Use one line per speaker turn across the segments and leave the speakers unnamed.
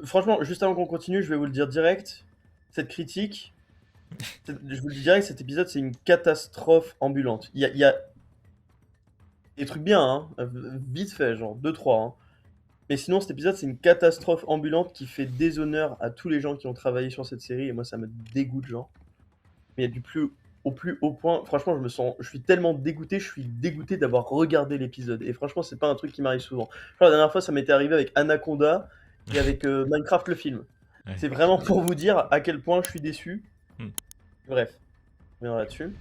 franchement, juste avant qu'on continue, je vais vous le dire direct. Cette critique, je vous le dis direct, cet épisode, c'est une catastrophe ambulante. Il y a des trucs bien, hein, vite fait, genre deux trois, hein. Mais sinon, cet épisode, c'est une catastrophe ambulante qui fait déshonneur à tous les gens qui ont travaillé sur cette série, et moi, ça me dégoûte, genre. Mais il y a du plus au plus haut point. Franchement, je suis tellement dégoûté, je suis dégoûté d'avoir regardé l'épisode. Et franchement, c'est pas un truc qui m'arrive souvent. Genre, la dernière fois, ça m'était arrivé avec Anaconda et avec Minecraft le film.
Ouais.
C'est vraiment pour vous dire à quel point je suis déçu.
Hmm.
Bref, on reviendra là-dessus.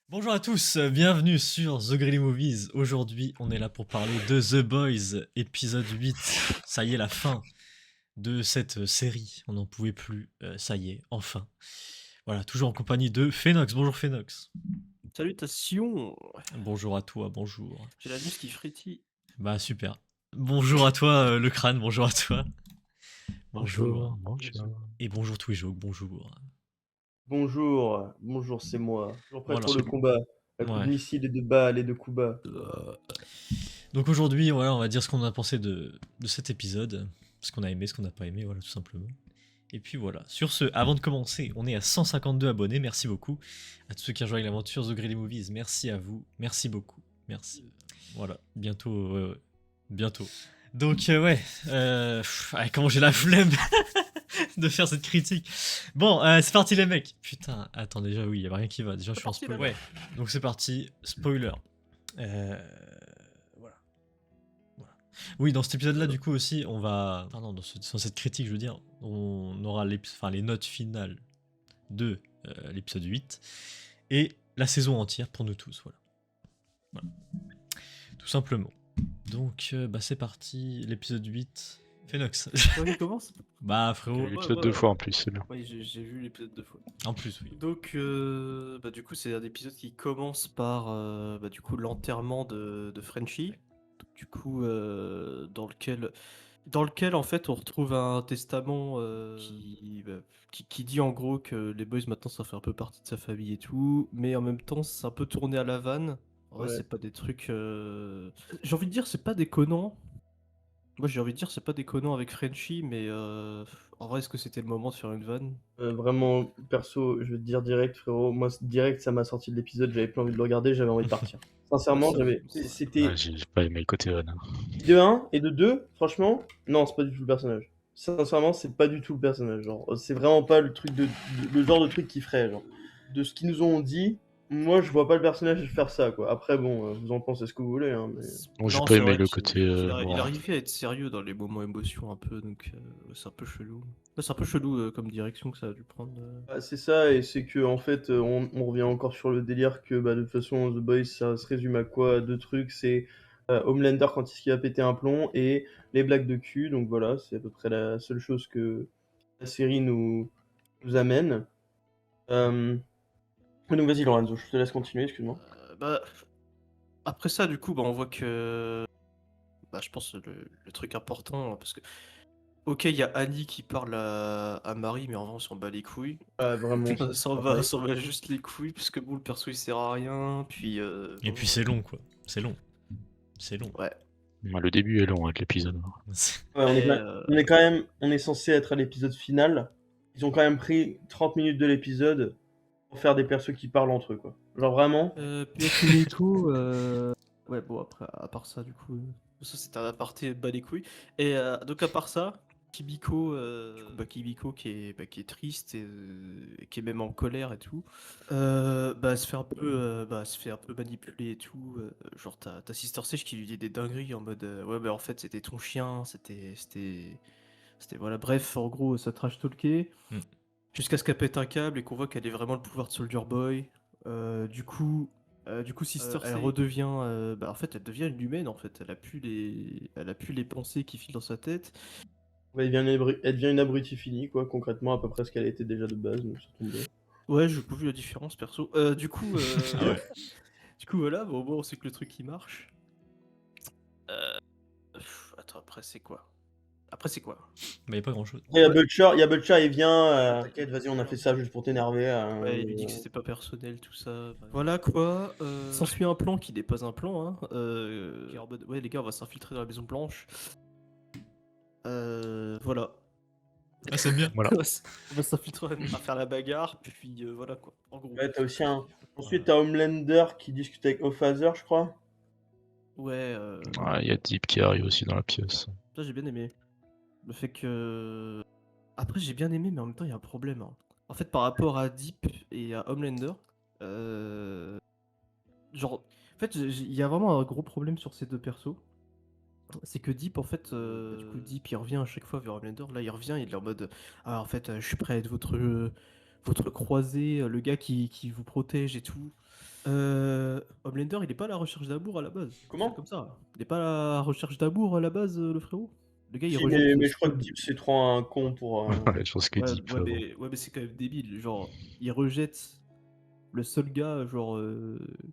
Bonjour à tous, bienvenue sur The Greedy Movies. Aujourd'hui, on est là pour parler de The Boys, épisode 8. Ça y est, la fin de cette série. On n'en pouvait plus, ça y est, enfin. Voilà, toujours en compagnie de Phénox. Bonjour Phénox.
Salutations.
Bonjour à toi, bonjour.
J'ai la mousse qui frétille.
Bah super. Bonjour à toi, le crâne, bonjour à toi.
Bonjour.
Et bonjour Twijo, bonjour.
Bonjour, c'est moi. Toujours prêt
Voilà.
pour le combat. À coup de
Ouais.
missiles et de balles et de coups bas.
Donc aujourd'hui, voilà, on va dire ce qu'on a pensé de cet épisode, ce qu'on a aimé, ce qu'on n'a pas aimé, voilà, tout simplement. Et puis voilà. Sur ce, avant de commencer, on est à 152 abonnés, merci beaucoup à tous ceux qui rejoignent l'aventure The Greedy Movies, merci à vous, merci beaucoup, merci. Voilà, bientôt, bientôt. Donc comment j'ai la flemme de faire cette critique. Bon, c'est parti les mecs. Putain, attends déjà, oui, il y a rien qui va. Déjà, je suis en spoiler. Ouais, donc c'est parti, spoiler. Voilà. Oui, dans cet épisode-là, du coup aussi, on va, pardon, dans cette critique, je veux dire, on aura les notes finales de l'épisode 8 et la saison entière pour nous tous, voilà. Tout simplement. Donc, c'est parti, l'épisode 8. Phénox.
Qui commence?
Bah, frérot.
L'épisode deux fois en plus, c'est bien.
Oui, j'ai vu l'épisode 2 fois.
En plus, oui.
Donc, du coup, c'est un épisode qui commence par du coup l'enterrement de Frenchie. Donc, du coup, dans lequel en fait on retrouve un testament qui dit en gros que les boys maintenant ça fait un peu partie de sa famille et tout, mais en même temps c'est un peu tourné à la vanne. En vrai,
Ouais.
c'est pas des trucs. J'ai envie de dire c'est pas déconnant. Moi j'ai envie de dire c'est pas déconnant avec Frenchie, mais en vrai est-ce que c'était le moment de faire une vanne?
Vraiment, perso, je vais te dire direct, frérot. Moi, direct, ça m'a sorti de l'épisode. J'avais plus envie de le regarder, j'avais envie de partir. Sincèrement, c'était.
Ouais, j'ai pas aimé le côté Van.
De 1 et de 2, franchement, non, c'est pas du tout le personnage. Sincèrement, c'est pas du tout le personnage. Genre, c'est vraiment pas le truc le genre de truc qu'il ferait. Genre, de ce qu'ils nous ont dit, moi, je vois pas le personnage faire ça, quoi. Après, bon, vous en pensez ce que vous voulez, hein, mais.
Bon, j'ai
Non,
pas
c'est
aimé
vrai
le
qu'il-
côté.
il arrivait à être sérieux dans les moments émotions un peu, donc c'est un peu chelou. Ouais, c'est un peu chelou comme direction que ça a dû prendre.
Bah, c'est ça, et c'est que en fait, on revient encore sur le délire que bah, de toute façon, The Boys, ça se résume à quoi? À deux trucs, c'est Homelander quand il a pété un plomb et les blagues de cul. Donc voilà, c'est à peu près la seule chose que la série nous amène. Donc vas-y Lorenzo, je te laisse continuer, excuse-moi.
Après ça, du coup, on voit que. Je pense le truc important, parce que. Ok, il y a Annie qui parle à Marie, mais en vrai, on s'en bat les couilles.
Ah, vraiment.
On s'en bat juste les couilles, parce que bon, le perso il sert à rien, puis.
Et puis c'est long, quoi. C'est long. C'est long.
Ouais.
Le début est long avec l'épisode.
Ouais,
Et,
on est censé être à l'épisode final. Ils ont quand même pris 30 minutes de l'épisode pour faire des persos qui parlent entre eux, quoi. Genre vraiment.
Puis Kimiko, ouais, bon, après, à part ça, du coup, ça c'était un aparté bas les couilles. Et donc, à part ça, Kimiko, Kimiko qui est triste et qui est même en colère et tout, elle se fait un peu, se fait un peu manipuler et tout. Genre, t'as Sister Sage qui lui dit des dingueries en mode, ouais, en fait, c'était ton chien, voilà, bref, en gros, ça trash talker. Jusqu'à ce qu'elle pète un câble et qu'on voit qu'elle est vraiment le pouvoir de Soldier Boy. Du coup, Sister elle redevient, en fait, elle devient une humaine en fait. Elle a plus les pensées qui filent dans sa tête.
Ouais, elle devient une abrutie finie, quoi, concrètement, à peu près ce qu'elle était déjà de base, donc ça tombe bien.
Ouais, j'ai pas vu la différence perso. Du coup,
Ah ouais.
du coup, voilà, bon, on sait que le truc il marche. Attends, après c'est quoi? Après c'est quoi?
Bah, y a pas grand chose.
Après, il y a Butcher, il vient, t'inquiète, vas-y, on a fait ça juste pour t'énerver.
Ouais, il lui dit que c'était pas personnel, tout ça. Voilà quoi. S'ensuit un plan qui n'est pas un plan, hein. Qui est en mode, ouais, les gars, on va s'infiltrer dans la Maison Blanche. Voilà.
Ah, c'est bien.
Voilà.
On va s'infiltrer, on va faire la bagarre, puis voilà quoi. En gros.
Ouais, t'as aussi un. Ensuite, t'as Homelander qui discute avec Ophazer, je crois.
Ouais,
Il y a Deep qui arrive aussi dans la pièce.
ça j'ai bien aimé. Le fait que. Après, j'ai bien aimé, mais en même temps, il y a un problème, hein. En fait, par rapport à Deep et à Homelander, genre, en fait, il y a vraiment un gros problème sur ces deux persos. C'est que Deep, en fait, du coup, Deep, il revient à chaque fois vers Homelander. Là, il revient, il est en mode, ah, en fait, je suis prêt à être votre croisé, le gars qui vous protège et tout. Homelander, il est pas à la recherche d'amour à la base.
Comment?
C'est comme ça. Il est pas à la recherche d'amour à la base, le frérot. Le gars, il
Si,
rejette.
mais je crois que Deep, c'est trop un con pour.
Ouais, je pense que
Ouais,
Deep.
ouais, mais c'est quand même débile. Genre, il rejette le seul gars, genre,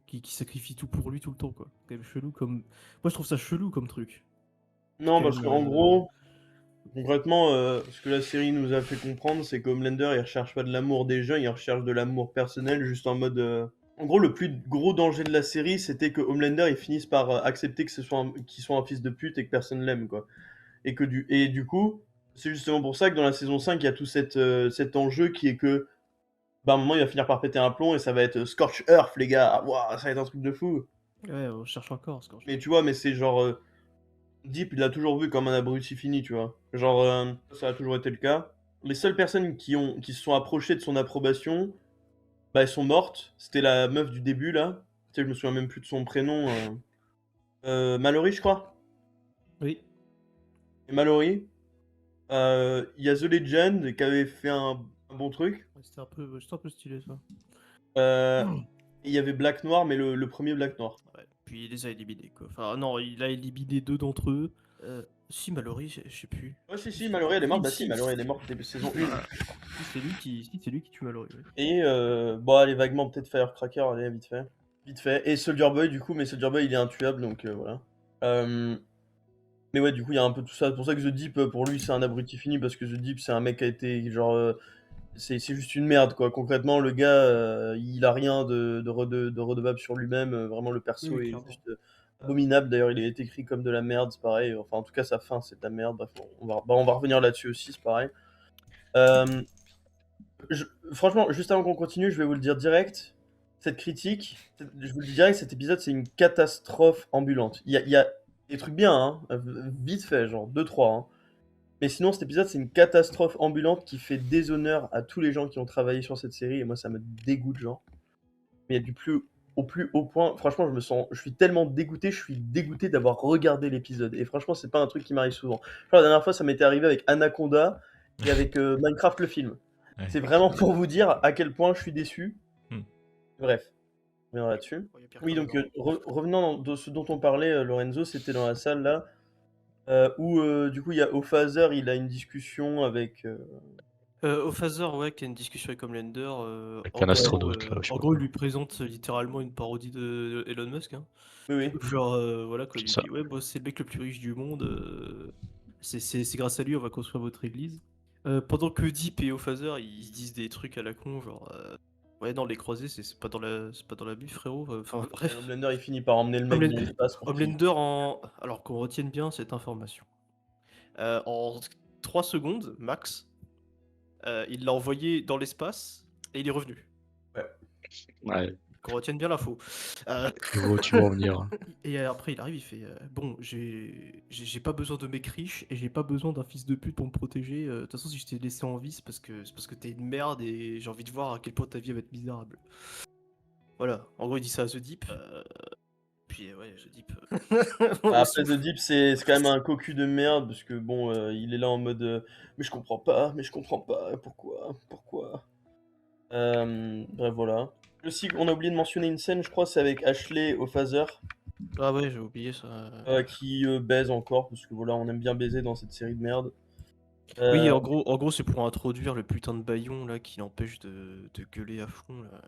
qui sacrifie tout pour lui tout le temps, quoi. Quand même chelou comme. Moi, je trouve ça chelou comme truc.
Non,
Quand
parce
même,
qu'en gros, concrètement, ce que la série nous a fait comprendre, c'est qu'Homelander, il recherche pas de l'amour des gens, il recherche de l'amour personnel, juste en mode. En gros, le plus gros danger de la série, c'était que Homelander, il finisse par accepter que qu'il soit un fils de pute et que personne l'aime, quoi. Et du coup, c'est justement pour ça que dans la saison 5, il y a tout cet enjeu qui est que, bah, à un moment, il va finir par péter un plomb et ça va être Scorch Earth, les gars. Waouh, ça va être un truc de fou.
ouais, on cherche encore.
Mais tu vois, mais c'est genre. Deep, il l'a toujours vu comme un abruti fini, tu vois. Genre, ça a toujours été le cas. Les seules personnes qui se sont approchées de son approbation, bah, elles sont mortes. C'était la meuf du début, là. Tu sais, je me souviens même plus de son prénom. Mallory, je crois.
Oui.
Et Mallory. Il y a The Legend qui avait fait un bon truc.
Ouais, c'était un peu stylé, ça.
Et il y avait Black Noir, mais le premier Black Noir.
Ouais. Puis il les a éliminés, quoi. Enfin, non, il a éliminé 2 d'entre eux. Si, Mallory, je sais plus.
Ouais, si, Mallory, elle est morte. Bah, si,
Si,
Mallory, elle est morte dès saison 1.
Si, c'est lui qui tue Mallory. Ouais.
Et bon, allez, vaguement, peut-être Firecracker, allez, vite fait. Vite fait. Et Soldier Boy, du coup, mais Soldier Boy, il est intuable, donc voilà. Mais ouais, du coup, il y a un peu tout ça. C'est pour ça que The Deep, pour lui, c'est un abruti fini, parce que The Deep, c'est un mec qui a été, genre, c'est juste une merde, quoi. Concrètement, le gars, il a rien de redevable sur lui-même. Vraiment, le perso
Oui,
est
clairement.
juste abominable. D'ailleurs, il est écrit comme de la merde, c'est pareil. Enfin, en tout cas, sa fin, c'est de la merde. Bref, on va revenir là-dessus aussi, c'est pareil. Euh, Franchement, juste avant qu'on continue, je vais vous le dire direct. Cette critique, je vous le dis direct, cet épisode, c'est une catastrophe ambulante. Il y a des trucs bien, hein, vite fait, genre 2-3. Hein. Mais sinon, cet épisode, c'est une catastrophe ambulante qui fait déshonneur à tous les gens qui ont travaillé sur cette série. Et moi, ça me dégoûte, genre. Mais il y a du plus haut point. Franchement, je suis tellement dégoûté, je suis dégoûté d'avoir regardé l'épisode. Et franchement, c'est pas un truc qui m'arrive souvent. Je crois, la dernière fois, ça m'était arrivé avec Anaconda et avec Minecraft le film.
Ouais.
C'est vraiment pour vous dire à quel point je suis déçu.
Hmm.
Bref, on reviendra là-dessus. Oui, donc revenant de ce dont on parlait, Lorenzo, c'était dans la salle là, où du coup il y a Ophazer, il a une discussion avec.
Ophazer, ouais, qui a une discussion avec Homelander.
Avec un astronaute, là, je sais
En
pas
gros, il
quoi.
lui présente littéralement une parodie de Elon Musk. Hein.
Oui, oui.
Genre, voilà, quoi, il lui
C'est ça.
dit, ouais, bah, c'est le mec le plus riche du monde. C'est grâce à lui, on va construire votre église. Pendant que Deep et Ophazer, ils se disent des trucs à la con, genre, ouais, non, les croisés, c'est pas dans la buf, frérot. Enfin, bref.
Homelander il finit par emmener le mec dans l'espace pour qu'il-
Homelander Alors qu'on retienne bien cette information. En 3 secondes, max, il l'a envoyé dans l'espace et il est revenu.
Ouais,
Qu'on retienne bien l'info.
tu vas en venir. Hein.
Et après, il arrive, il fait bon, j'ai pas besoin de mecs riches et j'ai pas besoin d'un fils de pute pour me protéger. De toute façon, si je t'ai laissé en vie, c'est parce que t'es une merde et j'ai envie de voir à quel point ta vie va être misérable. Voilà, en gros, il dit ça à The Deep. Puis, ouais, The Deep.
Après The Deep, c'est quand même un cocu de merde parce que bon, il est là en mode mais je comprends pas, pourquoi. Bref, voilà. Aussi, on a oublié de mentionner une scène, je crois, c'est avec Ashley Ophazer.
Ah ouais, j'ai oublié ça.
Qui baise encore, parce que voilà, on aime bien baiser dans cette série de merde.
Oui,
Euh,
en gros, c'est pour introduire le putain de baillon là qui l'empêche de gueuler à fond là.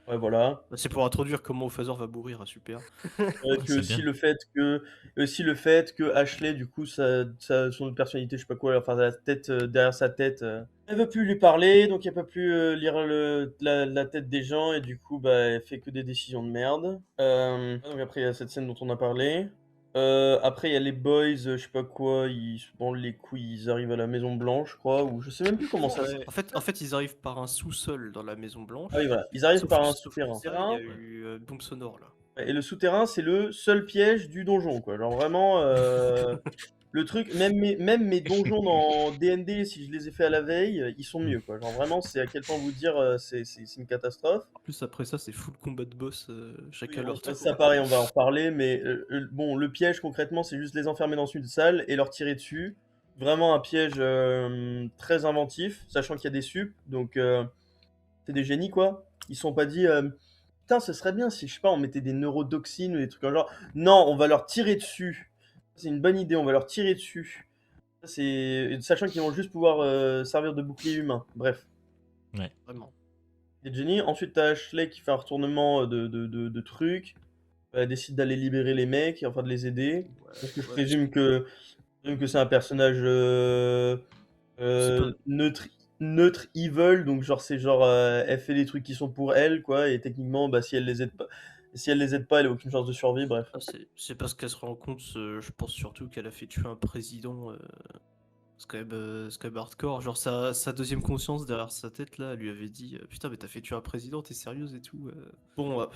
ouais, voilà.
C'est pour introduire comment Ophazer va mourir, ah, super.
Que
C'est
aussi
bien.
le fait que Ashley, du coup, son personnalité, je sais pas quoi, enfin, la tête, derrière sa tête, elle veut plus lui parler, donc elle peut plus lire la tête des gens, et du coup, bah, elle fait que des décisions de merde. Donc après, il y a cette scène dont on a parlé. Après, il y a les boys, je sais pas quoi, ils se branlent les couilles, ils arrivent à la Maison Blanche, je crois, ou je sais même plus comment ça se...
Ouais. En fait, ils arrivent par un sous-sol dans la Maison Blanche.
Ah oui, voilà, ils arrivent par un
Sauf que
souterrain.
ça, il y a eu bombe sonore là.
Et le souterrain, c'est le seul piège du donjon, quoi. Genre vraiment, le truc, même mes donjons dans D&D, si je les ai fait à la veille, ils sont mieux, quoi. Genre vraiment, c'est à quel point vous dire, c'est une catastrophe.
En plus, après ça, c'est full combat de boss, chacun
Oui,
leur tour.
ça pareil, on va en reparler, mais bon, le piège concrètement, c'est juste les enfermer dans une salle et leur tirer dessus. Vraiment un piège très inventif, sachant qu'il y a des sups, donc c'est des génies, quoi. Ils se sont pas dit, putain, ce serait bien si, je sais pas, on mettait des neurotoxines ou des trucs comme genre. Non, on va leur tirer dessus. C'est une bonne idée, on va leur tirer dessus. Sachant qu'ils vont juste pouvoir servir de bouclier humain. Bref.
Vraiment.
Et Jenny, ensuite t'as Ashley qui fait un retournement de trucs. Elle décide d'aller libérer les mecs, enfin de les aider. Parce que je présume que c'est un personnage
C'est pas-
neutre evil, donc genre c'est genre elle fait des trucs qui sont pour elle, quoi, et techniquement, bah si elle les aide pas, elle a aucune chance de survie, bref.
Ah, c'est parce qu'elle se rend compte, je pense surtout qu'elle a fait tuer un président. C'est quand même hardcore. Genre, sa deuxième conscience derrière sa tête, là, elle lui avait dit putain, mais t'as fait tuer un président, t'es sérieuse et tout. Bon,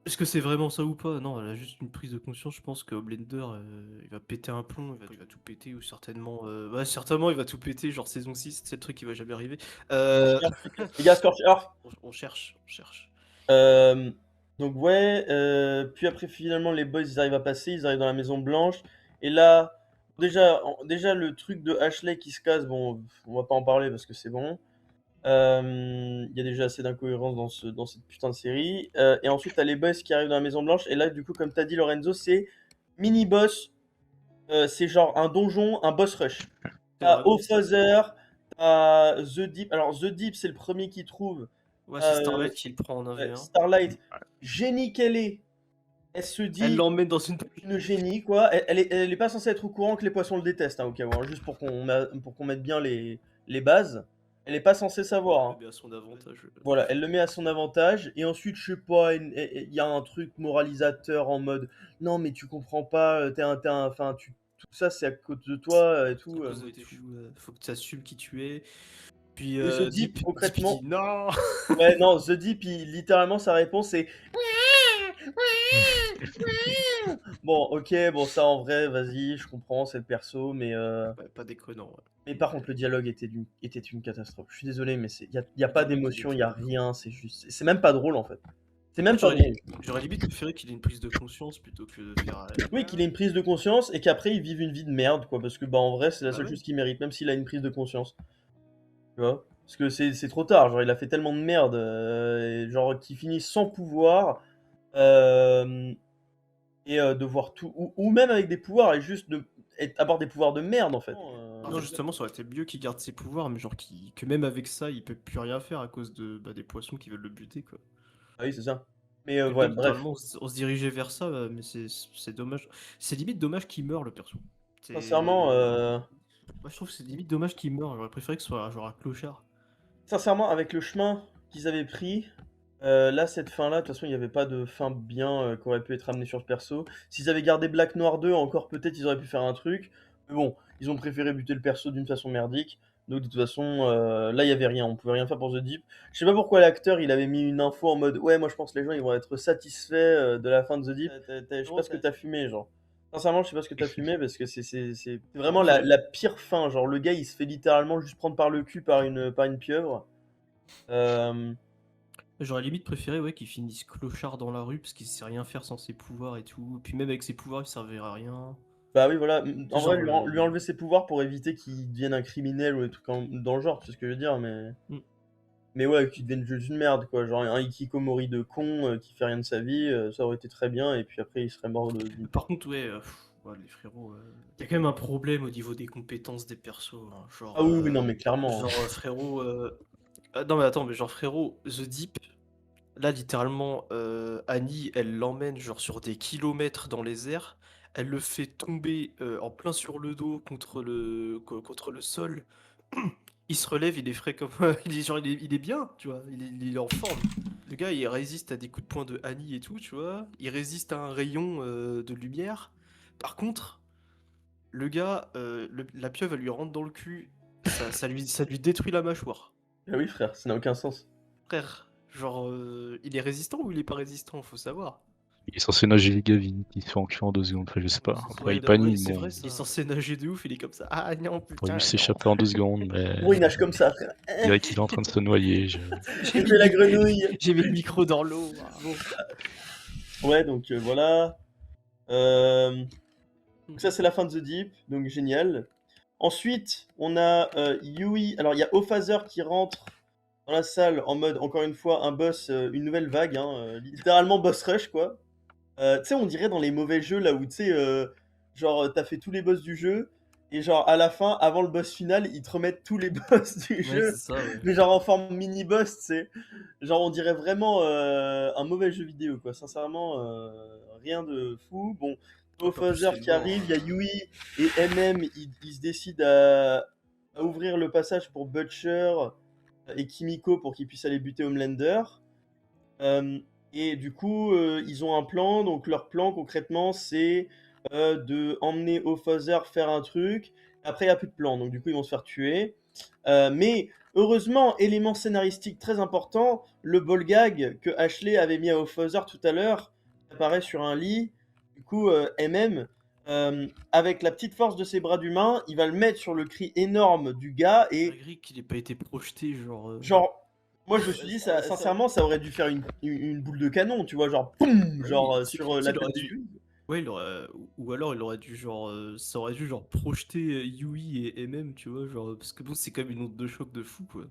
est-ce que c'est vraiment ça ou pas? Non, elle a juste une prise de conscience. Je pense que Blender, il va péter un plomb, il va tout péter, ou certainement. Ouais, certainement, il va tout péter. Genre, saison 6, c'est le truc qui va jamais arriver.
Les gars, Scorcher.
On cherche, on cherche.
Euh, donc ouais, puis après finalement les boys ils arrivent à passer, ils arrivent dans la Maison Blanche, et là déjà le truc de Ashley qui se casse, bon on va pas en parler parce que c'est bon. Il y a déjà assez d'incohérences dans cette putain de série. Et ensuite t'as les boys qui arrivent dans la Maison Blanche, et là du coup comme t'as dit Lorenzo, c'est mini boss, c'est genre un donjon, un boss rush. T'as
Vraiment,
Ophazer, t'as The Deep. Alors The Deep c'est le premier qui trouve.
ouais, c'est Starlight qui le prend en 1v1.
Starlight, génie qu'elle est, elle se
Elle
dit
l'emmène dans une.
une génie, quoi. Elle est pas censée être au courant que les poissons le détestent, hein, au cas où, hein, juste pour qu'on mette bien les bases. Elle est pas censée savoir, hein.
Mais à son avantage.
Voilà, elle le met à son avantage, et ensuite, je sais pas, il y a un truc moralisateur en mode non, mais tu comprends pas, enfin, tout ça c'est à cause de toi, et tout.
Faut que tu assumes qui tu es. Puis
Et The Deep,
Deep,
concrètement,
il dit non.
ouais, non, The Deep, littéralement, sa réponse c'est bon, ok, bon, ça en vrai, vas-y, je comprends, c'est le perso, mais
Ouais, pas déconnant. Ouais.
mais par contre, le dialogue était une catastrophe. Je suis désolé, mais y a pas d'émotion, y a rien, c'est juste. C'est même pas drôle en fait. C'est même pas drôle.
J'aurais limite préféré qu'il ait une prise de conscience plutôt que de faire.
Oui, qu'il ait une prise de conscience et qu'après il vive une vie de merde, quoi. Parce que, bah, en vrai, c'est la
Ah
seule
ouais.
chose qu'il mérite, même s'il a une prise de conscience. Tu vois? Parce que c'est trop tard, genre, il a fait tellement de merde, et genre, qu'il finisse sans pouvoir, et de voir tout. Ou même avec des pouvoirs, et juste avoir des pouvoirs de merde, en fait.
Non, justement, ça aurait été mieux qu'il garde ses pouvoirs, mais genre que même avec ça, il peut plus rien faire à cause des poissons qui veulent le buter, quoi.
Ah oui, c'est ça. Mais
Et
ouais,
donc,
bref.
normalement, on se dirigeait vers ça, mais c'est dommage. C'est limite dommage qu'il meure, le perso.
Sincèrement,
Moi, je trouve que c'est limite dommage qu'il meure. J'aurais préféré que ce soit genre un clochard.
sincèrement, avec le chemin qu'ils avaient pris, là, cette fin-là, de toute façon, il n'y avait pas de fin bien qui aurait pu être amenée sur ce perso. S'ils avaient gardé Black Noir 2, encore peut-être ils auraient pu faire un truc. Mais bon, ils ont préféré buter le perso d'une façon merdique. Donc de toute façon, là, il n'y avait rien. On pouvait rien faire pour The Deep. Je sais pas pourquoi l'acteur, il avait mis une info en mode ouais, moi je pense que les gens ils vont être satisfaits de la fin de The Deep. Je sais pas ce que t'as fumé, genre. Sincèrement, je sais pas ce que t'as fumé parce que c'est vraiment la pire fin. Genre, le gars, il se fait littéralement juste prendre par le cul par une pieuvre.
J'aurais limite préféré ouais, qu'il finisse clochard dans la rue parce qu'il sait rien faire sans ses pouvoirs et tout. Puis même avec ses pouvoirs, il servirait à rien.
Bah oui, voilà. En
Genre,
vrai, lui enlever ses pouvoirs pour éviter qu'il devienne un criminel ou des trucs dans le genre, tu sais ce que je veux dire, mais.
Mm.
Mais ouais, qu'il devienne juste une merde, quoi. Genre un Hikikomori de con qui fait rien de sa vie, ça aurait été très bien, et puis après il serait mort de.
Par contre, ouais, Ouais, les frérots, y a quand même un problème au niveau des compétences des persos, hein. Genre,
Ah oui, non, mais clairement.
genre frérot, non mais attends, mais genre frérot, The Deep, là littéralement, Annie, elle l'emmène genre sur des kilomètres dans les airs, elle le fait tomber en plein sur le dos contre le sol. Il se relève, il est frais comme il est genre il est bien, tu vois, il est en forme. Le gars, il résiste à des coups de poing de Annie et tout, tu vois. Il résiste à un rayon de lumière. Par contre, le gars, la pieuvre, elle lui rentre dans le cul, ça lui détruit la mâchoire.
Ah oui, frère, ça n'a aucun sens.
Frère, genre, il est résistant ou il est pas résistant, faut savoir.
Il est censé nager les gavines, il se fait enculer en 2 secondes, enfin, je sais pas. Après,
Ouais,
il
non, ouais,
panique,
c'est
bon.
vrai, il est censé nager de ouf, il est comme ça. Ah non,
Il pourrait
putain,
juste
non.
s'échapper en 2 secondes, mais.
Gros, il nage comme ça, frère.
Je dirais qu'il est en train de se noyer.
J'ai
Il fait la grenouille.
J'ai mis le micro dans l'eau. Bon.
Ouais, donc voilà. Donc ça, c'est la fin de The Deep, donc génial. Ensuite, on a Yui. Alors, il y a Ophazer qui rentre dans la salle en mode, encore une fois, un boss, une nouvelle vague, hein, littéralement boss rush, quoi. Tu sais, on dirait dans les mauvais jeux, là où, tu sais, genre, t'as fait tous les boss du jeu, et genre, à la fin, avant le boss final, ils te remettent tous les boss du
Ouais,
jeu,
c'est ça, ouais.
mais genre en forme mini-boss, tu sais. Genre, on dirait vraiment un mauvais jeu vidéo, quoi. Sincèrement, rien de fou. Bon,
En plus,
Ophazer
c'est
qui
lourd,
arrive,
hein.
il y a Yui et MM, ils se décident à ouvrir le passage pour Butcher et Kimiko pour qu'ils puissent aller buter Homelander. Et du coup, ils ont un plan. Donc leur plan concrètement, c'est de emmener Ophazer faire un truc. Après, il n'y a plus de plan. Donc du coup, ils vont se faire tuer. Mais heureusement, élément scénaristique très important, le ball gag que Ashley avait mis à Ophazer tout à l'heure apparaît sur un lit. Du coup, MM, avec la petite force de ses bras d'humain, il va le mettre sur le cri énorme du gars et
Malgré qu'il ait pas été projeté, genre.
genre, moi je me suis dit, ça, sincèrement, ça aurait dû faire une boule de canon, tu vois, genre, poum, genre
c'est
sur
clair,
la
il aurait
tête de
dû.
Yui.
Ouais, ou alors il aurait dû genre, ça aurait dû genre projeter Yui et MM, tu vois, genre parce que bon, c'est quand même une onde de choc de fou quoi,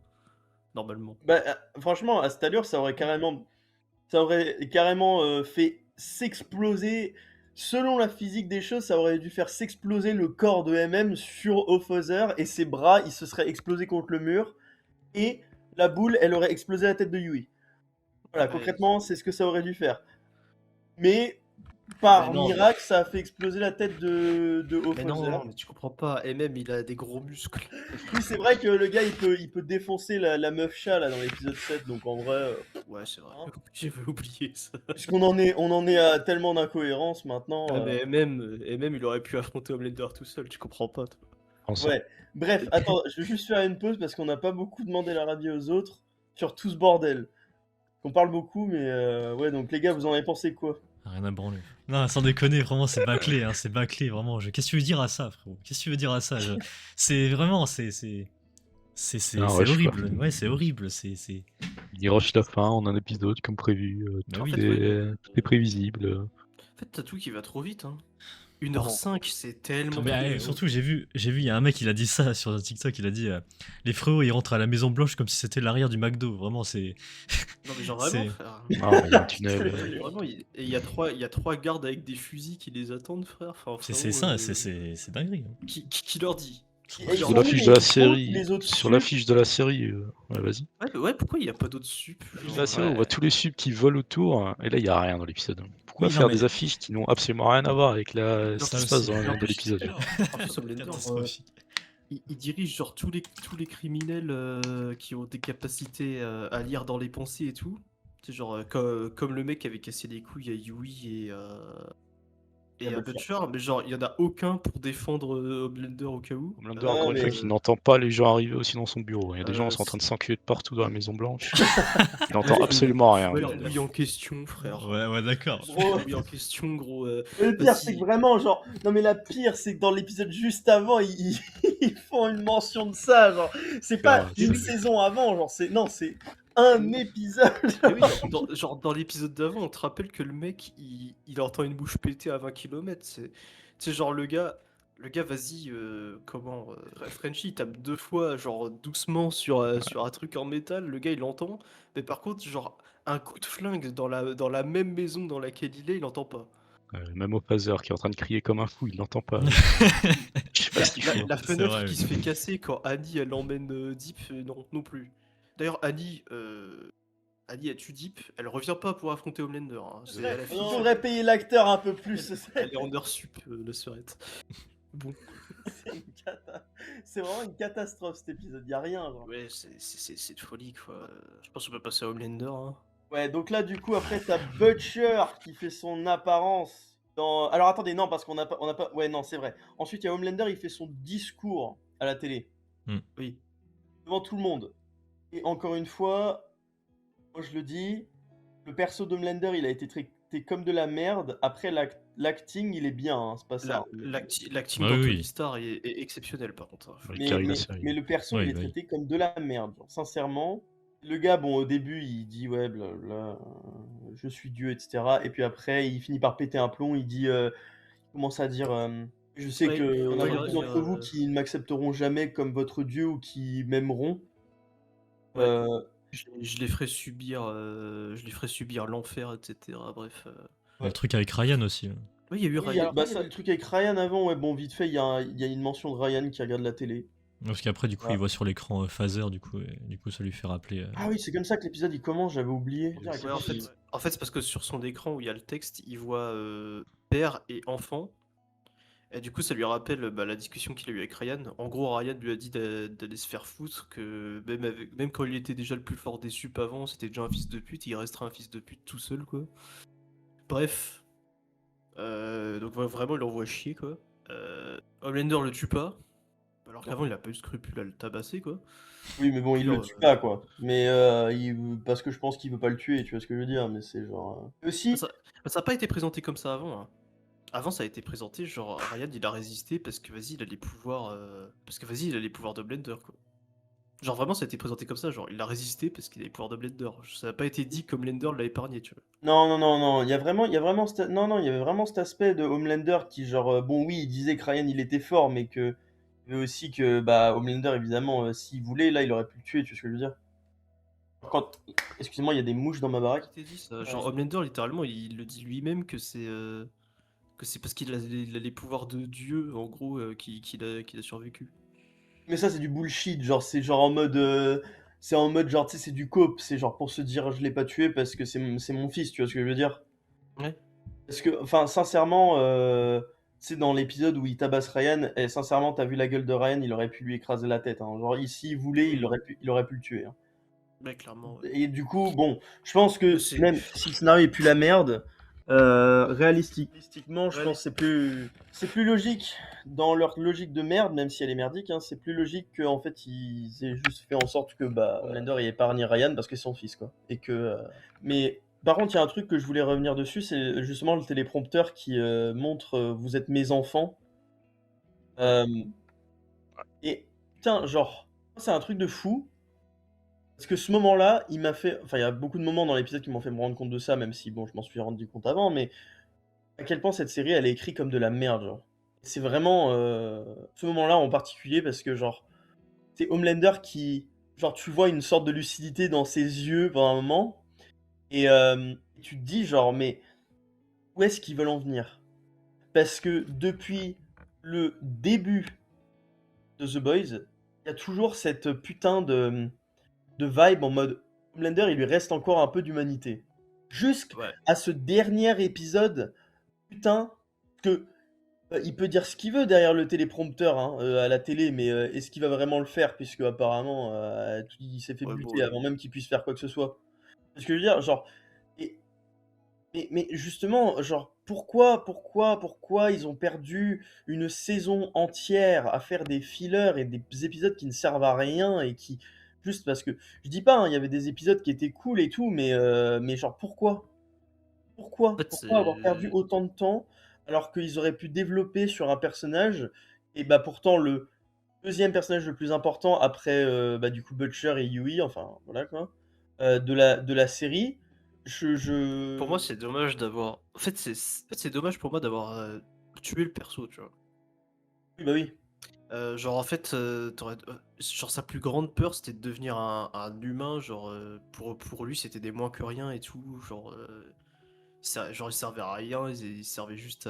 normalement.
Bah, franchement, à cette allure, ça aurait carrément fait s'exploser, selon la physique des choses, ça aurait dû faire s'exploser le corps de MM sur Ophazer et ses bras, ils se seraient explosés contre le mur et la boule, elle aurait explosé la tête de Yui. Voilà,
Ouais,
concrètement, c'est ce que ça aurait dû faire. Mais
mais
par
non,
miracle, ça a fait exploser la tête de
mais non,
Ophazer.
mais tu comprends pas. MM, il a des gros muscles.
Oui, c'est vrai que le gars, il peut défoncer la meuf chat là dans l'épisode 7, donc en vrai,
Ouais, c'est vrai.
hein.
J'avais oublié ça.
Puisqu'on on en est à tellement d'incohérences maintenant.
Ouais, mais MM, il aurait pu affronter Homelander tout seul, tu comprends pas, toi.
Enfin,
Ouais. Bref, attends, je vais juste faire une pause parce qu'on n'a pas beaucoup demandé la radio aux autres sur tout ce bordel. On parle beaucoup, mais ouais, donc les gars, vous en avez pensé quoi?
Rien à branler. Non, sans déconner, vraiment, c'est bâclé, hein, c'est bâclé, vraiment. Qu'est-ce que tu veux dire à ça, frérot? Qu'est-ce que tu veux dire à ça? C'est vraiment, c'est
Non, ouais, je sais pas.
horrible. Ouais, c'est horrible.
Il rush la fin en un épisode comme prévu.
Bah
Tout
oui.
fait,
est prévisible.
En fait, t'as tout qui va trop vite, hein. 1h05, c'est tellement.
Mais surtout, j'ai vu, il y a un mec, il a dit ça sur TikTok, il a dit les frérots, ils rentrent à la Maison Blanche comme si c'était l'arrière du McDo. Vraiment, c'est.
Non, mais genre vraiment,
C'est-
frère.
Ah, il y a un tunnel.
Vraiment, et il y a trois gardes avec des fusils qui les attendent, frère. Enfin,
C'est
frérot,
ça, c'est dinguerie. Hein.
qui leur dit?
Et
Sur
ils ont
l'affiche
mis
de la
les
série.
autres
Sur
subs.
l'affiche de la série. Ouais, vas-y.
Ouais, pourquoi il n'y a pas d'autres sup?
Dans la série, on voit tous les subs qui volent autour, et là, il n'y a rien dans l'épisode. Pourquoi
Oui, non,
faire
mais-
des affiches qui n'ont absolument rien à voir avec ce
Non,
qui
ça
se passe
aussi.
dans
En
de
plus,
l'épisode?
En plus, Homelander,
Catastrophique.
il dirige genre tous les criminels qui ont des capacités à lire dans les pensées et tout. C'est genre comme le mec qui avait cassé les couilles à Yui et à Butcher, mais genre il y en a aucun pour défendre Homelander au cas où.
Homelander, encore une fois,
mais-
qui n'entend pas les gens arriver aussi dans son bureau. Il y a des gens qui sont en
c'est-
train de s'enculer de partout dans la Maison Blanche. Il n'entend absolument rien.
Ouais, lui en question, frère.
Ouais, d'accord.
Gros.
Lui en question, gros.
Mais le pire,
Vas-y.
c'est que vraiment, genre, non mais la pire, c'est que dans l'épisode juste avant, ils font une mention de ça, genre, c'est pas
Ah,
une
c'est-
saison avant, genre, c'est un épisode.
Mais oui, genre dans l'épisode d'avant, on te rappelle que le mec, il entend une bouche péter à 20 km. C'est genre le gars, vas-y, Frenchy, il tape 2 fois, genre doucement sur un truc en métal, le gars il entend, mais par contre, genre un coup de flingue dans la même maison dans laquelle il entend pas.
Même au phaser qui est en train de crier comme un fou, il l'entend pas. Je sais pas ce qu'il faut.
La
C'est
fenêtre
vrai,
qui
oui.
se fait casser quand Annie elle emmène Deep, non plus. D'ailleurs, Annie elle tue Deep, elle revient pas pour affronter Homelander. Hein. Elle a
On
fini.
devrait payer l'acteur un peu plus.
Elle est en heure sup, la sœurette. Bon.
C'est vraiment une catastrophe cet épisode, y a rien. Genre.
Ouais, c'est de folie quoi. Je pense qu'on peut passer à Homelander. Hein.
Ouais, donc là, du coup, après, t'as Butcher qui fait son apparence dans. Alors attendez, non, parce qu'on a pas. Ouais, non, c'est vrai. Ensuite, il y a Homelander, il fait son discours à la télé.
Oui.
Devant tout le monde. Et encore une fois, moi je le dis, le perso d'Homelander, il a été traité comme de la merde. Après, l'acting, il est bien, hein, c'est pas ça. hein.
L'acting
Ah
dans
oui,
Tony
oui.
Stark est exceptionnel par contre. Hein.
Il
Mais,
carry la
mais,
série.
mais le perso,
Ouais,
il est
bah oui.
traité comme de la merde. Genre, sincèrement, le gars, bon, au début, il dit ouais, blablabla, je suis Dieu, etc. Et puis après, il finit par péter un plomb. Il dit, il commence à dire, je sais
Ouais,
qu'il y en a
ouais,
beaucoup
il
d'entre
dit,
vous qui ne m'accepteront jamais comme votre Dieu ou qui m'aimeront.
Ouais.
Euh,
Je les ferai subir l'enfer, etc. Bref.
Le truc avec Ryan aussi. Hein.
Oui, il y a eu
oui,
Ryan.
bah ça, le truc avec Ryan avant, ouais, bon, vite fait, il y a une mention de Ryan qui regarde la télé.
Parce qu'après, du coup,
Voilà.
il voit sur l'écran Phaser, du coup, et du coup, ça lui fait rappeler.
Ah oui, c'est comme ça que l'épisode il commence, j'avais oublié.
Ouais, en fait c'est parce que sur son écran où il y a le texte, il voit père et enfant. Et du coup, ça lui rappelle la discussion qu'il a eue avec Ryan. En gros, Ryan lui a dit d'aller se faire foutre, que même quand il était déjà le plus fort des sup avant, c'était déjà un fils de pute, il restera un fils de pute tout seul, quoi. Bref. Donc vraiment, il l'envoie chier, quoi. Homelander le tue pas, alors qu'avant, il a pas eu de scrupule à le tabasser, quoi.
Oui, mais bon, il le
Genre,
tue pas, quoi. Mais parce que je pense qu'il veut pas le tuer, tu vois ce que je veux dire. Mais c'est genre. Aussi,
Ça a pas été présenté comme ça avant. Hein. Avant, ça a été présenté, genre, Ryan, il a résisté parce que, vas-y, il a les pouvoirs... Parce que, vas-y, il a les pouvoirs de Blender, quoi. Genre, vraiment, ça a été présenté comme ça, genre, il a résisté parce qu'il a les pouvoirs de Blender. Ça a pas été dit comme Blender l'a épargné, tu vois.
non. Il y a vraiment, non, il y avait vraiment cet aspect de Homelander qui, genre, bon, oui, il disait que Ryan il était fort, mais que. Il y avait aussi que, bah, Homelander, évidemment, s'il voulait, là, il aurait pu le tuer, tu vois ce que je veux dire. Quand. Excusez-moi, il y a des mouches dans ma baraque.
Qui t'a dit ça Genre, Homelander, littéralement, il le dit lui-même que c'est parce qu'il a les pouvoirs de Dieu, en gros, qu'il a survécu.
Mais ça, c'est du bullshit. Genre, c'est genre en mode. C'est en mode, genre, tu sais, c'est du cope. C'est genre pour se dire, je l'ai pas tué parce que c'est mon fils, tu vois ce que je veux dire.
Ouais.
Parce que, enfin, sincèrement, c'est dans l'épisode où il tabasse Ryan, et sincèrement, t'as vu la gueule de Ryan, il aurait pu lui écraser la tête. Hein. Genre, ici, il voulait,
Oui.
il aurait pu le tuer. Hein.
Ouais, clairement, ouais.
Et du coup, bon, je pense que
C'est-
même si le scénario est plus la merde, réalistiquement, je pense que c'est plus logique dans leur logique de merde, même si elle est merdique. Hein, c'est plus logique qu'en fait ils aient juste fait en sorte que bah Homelander il épargne Ryan parce que c'est son fils quoi. Et que mais par contre, il y a un truc que je voulais revenir dessus, c'est justement le téléprompteur qui montre vous êtes mes enfants. Euh, et putain, genre, c'est un truc de fou. Parce que ce moment-là, il m'a fait. Enfin, il y a beaucoup de moments dans l'épisode qui m'ont fait me rendre compte de ça, même si, bon, je m'en suis rendu compte avant, mais à quel point cette série, elle est écrite comme de la merde, genre. C'est vraiment ce moment-là en particulier, parce que, genre, c'est Homelander qui. Genre, tu vois une sorte de lucidité dans ses yeux pendant un moment, et tu te dis, genre, mais où est-ce qu'ils veulent en venir? Parce que depuis le début de The Boys, il y a toujours cette putain de vibe en mode Homelander, il lui reste encore un peu d'humanité. Jusqu'à
Ouais.
ce dernier épisode, putain, que il peut dire ce qu'il veut derrière le téléprompteur hein, à la télé, mais est-ce qu'il va vraiment le faire puisque apparemment il s'est fait
Ouais,
buter
bon,
avant même qu'il puisse faire quoi que ce soit. C'est ce que je veux dire, genre. et- mais justement, genre, pourquoi ils ont perdu une saison entière à faire des fillers et des épisodes qui ne servent à rien et qui. Juste parce que. Je dis pas, hein, il y avait des épisodes qui étaient cool et tout, mais genre, pourquoi?
en fait,
Pourquoi avoir perdu
c'est...
autant de temps alors qu'ils auraient pu développer sur un personnage et bah pourtant le deuxième personnage le plus important après bah, du coup Butcher et Yui, enfin voilà quoi, de la série.
Pour moi, c'est dommage d'avoir... En fait, c'est dommage pour moi d'avoir tué le perso, tu vois.
Oui, bah oui.
Genre, en fait, genre, sa plus grande peur, c'était de devenir un humain, genre, pour lui, c'était des moins que rien et tout, genre... Genre, ils servaient à rien, ils servaient juste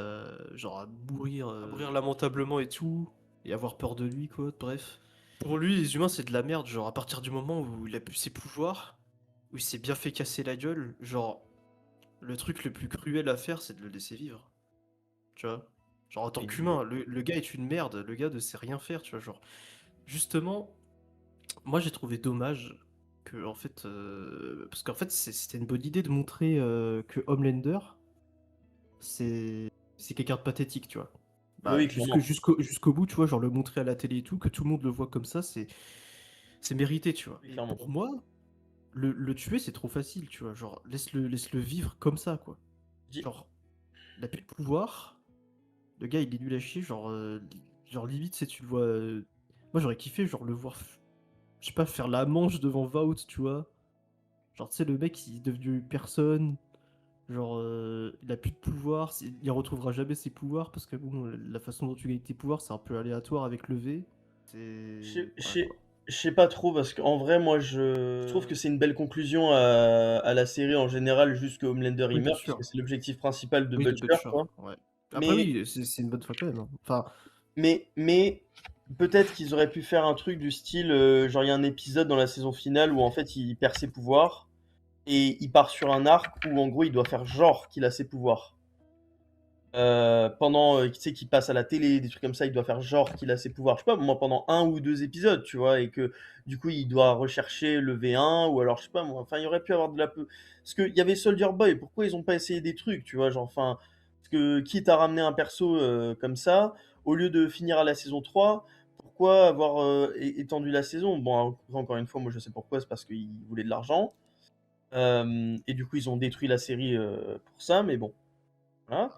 genre à mourir lamentablement et tout, et avoir peur de lui, quoi, bref. Pour lui, les humains, c'est de la merde, genre, à partir du moment où il a pu ses pouvoirs, où il s'est bien fait casser la gueule, genre, le truc le plus cruel à faire, c'est de le laisser vivre, tu vois. Genre, en tant
Et-
qu'humain, le gars est une merde, le gars ne sait rien faire, tu vois, genre. Justement, moi, j'ai trouvé dommage que, en fait, parce qu'en fait, c'était une bonne idée de montrer que Homelander, c'est quelqu'un de pathétique, tu vois. Bah,
Oui, clairement.
jusqu'au bout, tu vois, genre le montrer à la télé et tout, que tout le monde le voit comme ça, c'est mérité, tu vois.
Oui,
Et
clairement.
pour moi, le tuer, c'est trop facile, tu vois. Genre, laisse-le vivre comme ça, quoi.
Dis-
Genre, il a plus de pouvoir, le gars, il est nul à chier, genre limite, tu le vois. Moi, j'aurais kiffé, genre, le voir, je sais pas, faire la manche devant Vault, tu vois. Genre, tu sais, le mec, il est devenu personne. Genre, il a plus de pouvoir, il retrouvera jamais ses pouvoirs parce que bon, la façon dont tu gagnes tes pouvoirs, c'est un peu aléatoire avec le V.
Je
C'est.
sais je
Voilà
sais-
quoi.
je sais pas trop parce qu'en vrai, moi, je trouve que c'est une belle conclusion à la série en général, juste que Homelander il
Oui, bien
meurt, puisque
sûr.
c'est l'objectif principal de
Oui, de
Butcher,
Butcher,
quoi.
ouais. Après,
Mais,
oui, c'est une bonne fois quand même, hein. Enfin,
mais peut-être qu'ils auraient pu faire un truc du style, genre il y a un épisode dans la saison finale où en fait il perd ses pouvoirs et il part sur un arc où en gros il doit faire genre qu'il a ses pouvoirs. Pendant, tu sais, qu'il passe à la télé, des trucs comme ça, il doit faire genre qu'il a ses pouvoirs. Je sais pas, moi, pendant un ou deux épisodes, tu vois, et que du coup, il doit rechercher le V1, ou alors, je sais pas, moi, enfin, il aurait pu avoir de la peu. Parce qu'il y avait Soldier Boy, pourquoi ils ont pas essayé des trucs, tu vois, genre, enfin, parce que quitte à ramener un perso comme ça, au lieu de finir à la saison 3, pourquoi avoir étendu la saison? Bon, encore une fois, moi, je sais pourquoi, c'est parce qu'ils voulaient de l'argent. Et du coup, ils ont détruit la série pour ça, mais bon. Voilà.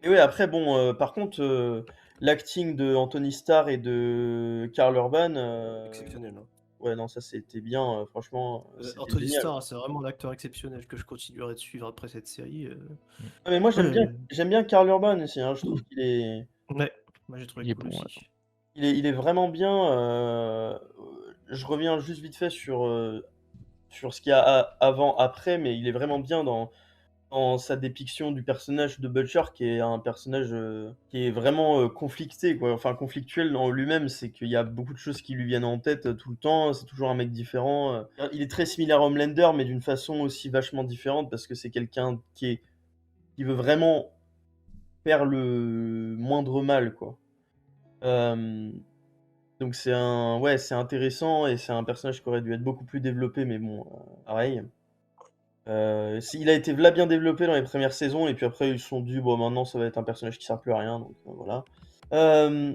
Et ouais, après, bon, par contre, l'acting de Anthony Starr et de Karl Urban,
exceptionnel, hein.
ouais, non, ça c'était bien, franchement, c'était
Anthony
génial.
Starr, c'est vraiment un acteur exceptionnel que je continuerai de suivre après cette série.
Ah, mais moi
Ouais,
j'aime bien Karl Urban aussi, hein, je trouve
ouais, moi j'ai trouvé
Il est
cool
bon, ouais.
aussi.
il est vraiment bien. Je reviens juste vite fait sur ce qu'il y a avant, après, mais il est vraiment bien dans sa dépiction du personnage de Butcher, qui est un personnage qui est vraiment conflicté, quoi. Enfin, conflictuel en lui-même, c'est qu'il y a beaucoup de choses qui lui viennent en tête tout le temps, c'est toujours un mec différent. Il est très similaire à Homelander, mais d'une façon aussi vachement différente, parce que c'est quelqu'un qui veut vraiment faire le moindre mal, quoi. Euh, donc ouais, c'est intéressant, et c'est un personnage qui aurait dû être beaucoup plus développé, mais bon, pareil. Il a été bien développé dans les premières saisons, et puis après ils se sont dit bon, maintenant ça va être un personnage qui sert plus à rien, donc voilà. Euh,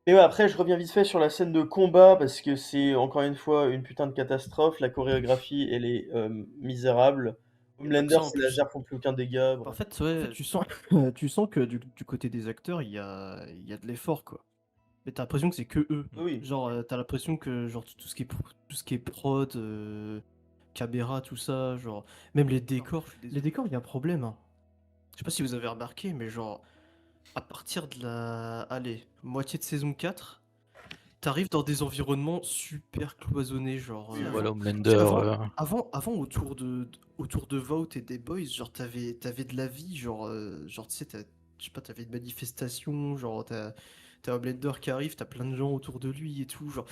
et ouais, après je reviens vite fait sur la scène de combat parce que c'est encore une fois une putain de catastrophe. La chorégraphie elle est misérable.
Et pas que
Homelander,
ça en
ses
plus.
lasers font plus aucun dégât.
En
Bref.
fait, ouais, tu sens que du côté des acteurs, il y a de l'effort, quoi. Mais t'as l'impression que c'est que eux.
Oui,
Genre, t'as l'impression que genre tout ce qui est prod, caméra, tout ça, genre même les décors. Les décors, il y a un problème, hein. Je sais pas si vous avez remarqué, mais genre à partir de allez, moitié de saison 4, t'arrives dans des environnements super cloisonnés, genre.
oui,
Voilà,
Tu sais,
Homelander.
avant autour de Vault et des Boys, genre t'avais de la vie, genre tu sais, je sais pas, t'avais une manifestation, genre t'as Homelander qui arrive, t'as plein de gens autour de lui et tout, genre.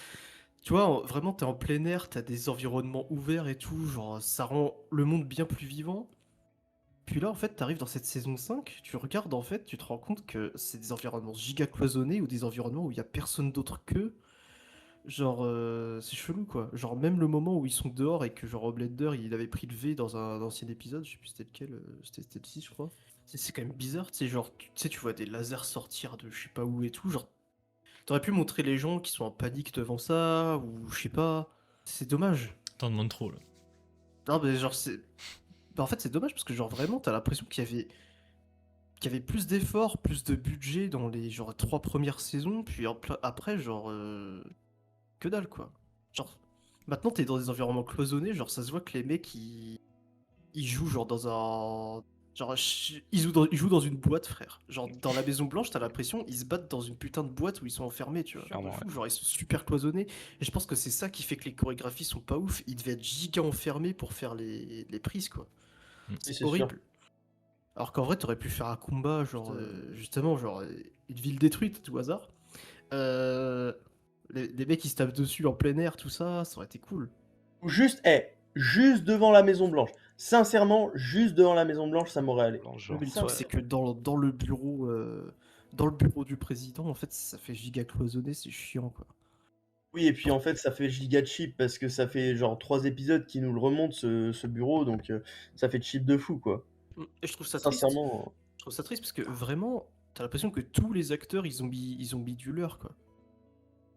Tu vois, vraiment, t'es en plein air, t'as des environnements ouverts et tout, genre ça rend le monde bien plus vivant. Puis là, en fait, t'arrives dans cette saison 5, tu regardes, en fait, tu te rends compte que c'est des environnements giga cloisonnés ou des environnements où il y a personne d'autre qu'eux. Genre, c'est chelou quoi. Genre, même le moment où ils sont dehors et que, genre, Homelander il avait pris le V dans un ancien épisode, je sais plus c'était lequel, c'était le 6, je crois. C'est quand même bizarre, tu sais, genre, tu sais, tu vois des lasers sortir de je sais pas où et tout. Genre, t'aurais pu montrer les gens qui sont en panique devant ça, ou je sais pas. C'est dommage.
T'en demandes trop là.
Non, mais genre, c'est. Bah, en fait, c'est dommage parce que, genre, vraiment, t'as l'impression qu'il y avait plus d'efforts, plus de budget dans les, genre, 3 premières saisons, puis après, genre. Que dalle quoi. Genre, maintenant t'es dans des environnements cloisonnés, genre ça se voit que les mecs ils jouent genre dans un. Genre, ils jouent dans une boîte, frère. Genre, dans la Maison Blanche, t'as l'impression ils se battent dans une putain de boîte où ils sont enfermés, tu vois.
Clairement,
De fou,
ouais.
genre, ils sont super cloisonnés. Et je pense que c'est ça qui fait que les chorégraphies sont pas ouf. Ils devaient être giga enfermés pour faire les prises, quoi.
Oui,
C'est
c'est sûr.
horrible. Alors qu'en vrai, t'aurais pu faire un combat, genre, justement, genre, une ville détruite, tout hasard. Euh, les mecs qui se tapent dessus en plein air, tout ça, ça aurait été cool.
Ou juste, juste devant la Maison Blanche. Sincèrement, juste devant la Maison Blanche, ça m'aurait allé.
Blanc,
Oui,
genre.
mais le truc, c'est que dans le bureau du président, en fait, ça fait giga cloisonné, c'est chiant, quoi.
Oui, et puis en fait, ça fait giga cheap parce que ça fait genre 3 épisodes qui nous le remontent, ce bureau, donc ça fait cheap de fou, quoi.
Et je trouve ça triste.
Sincèrement.
Je trouve ça triste parce que vraiment, t'as l'impression que tous les acteurs, ils ont mis du leur, quoi.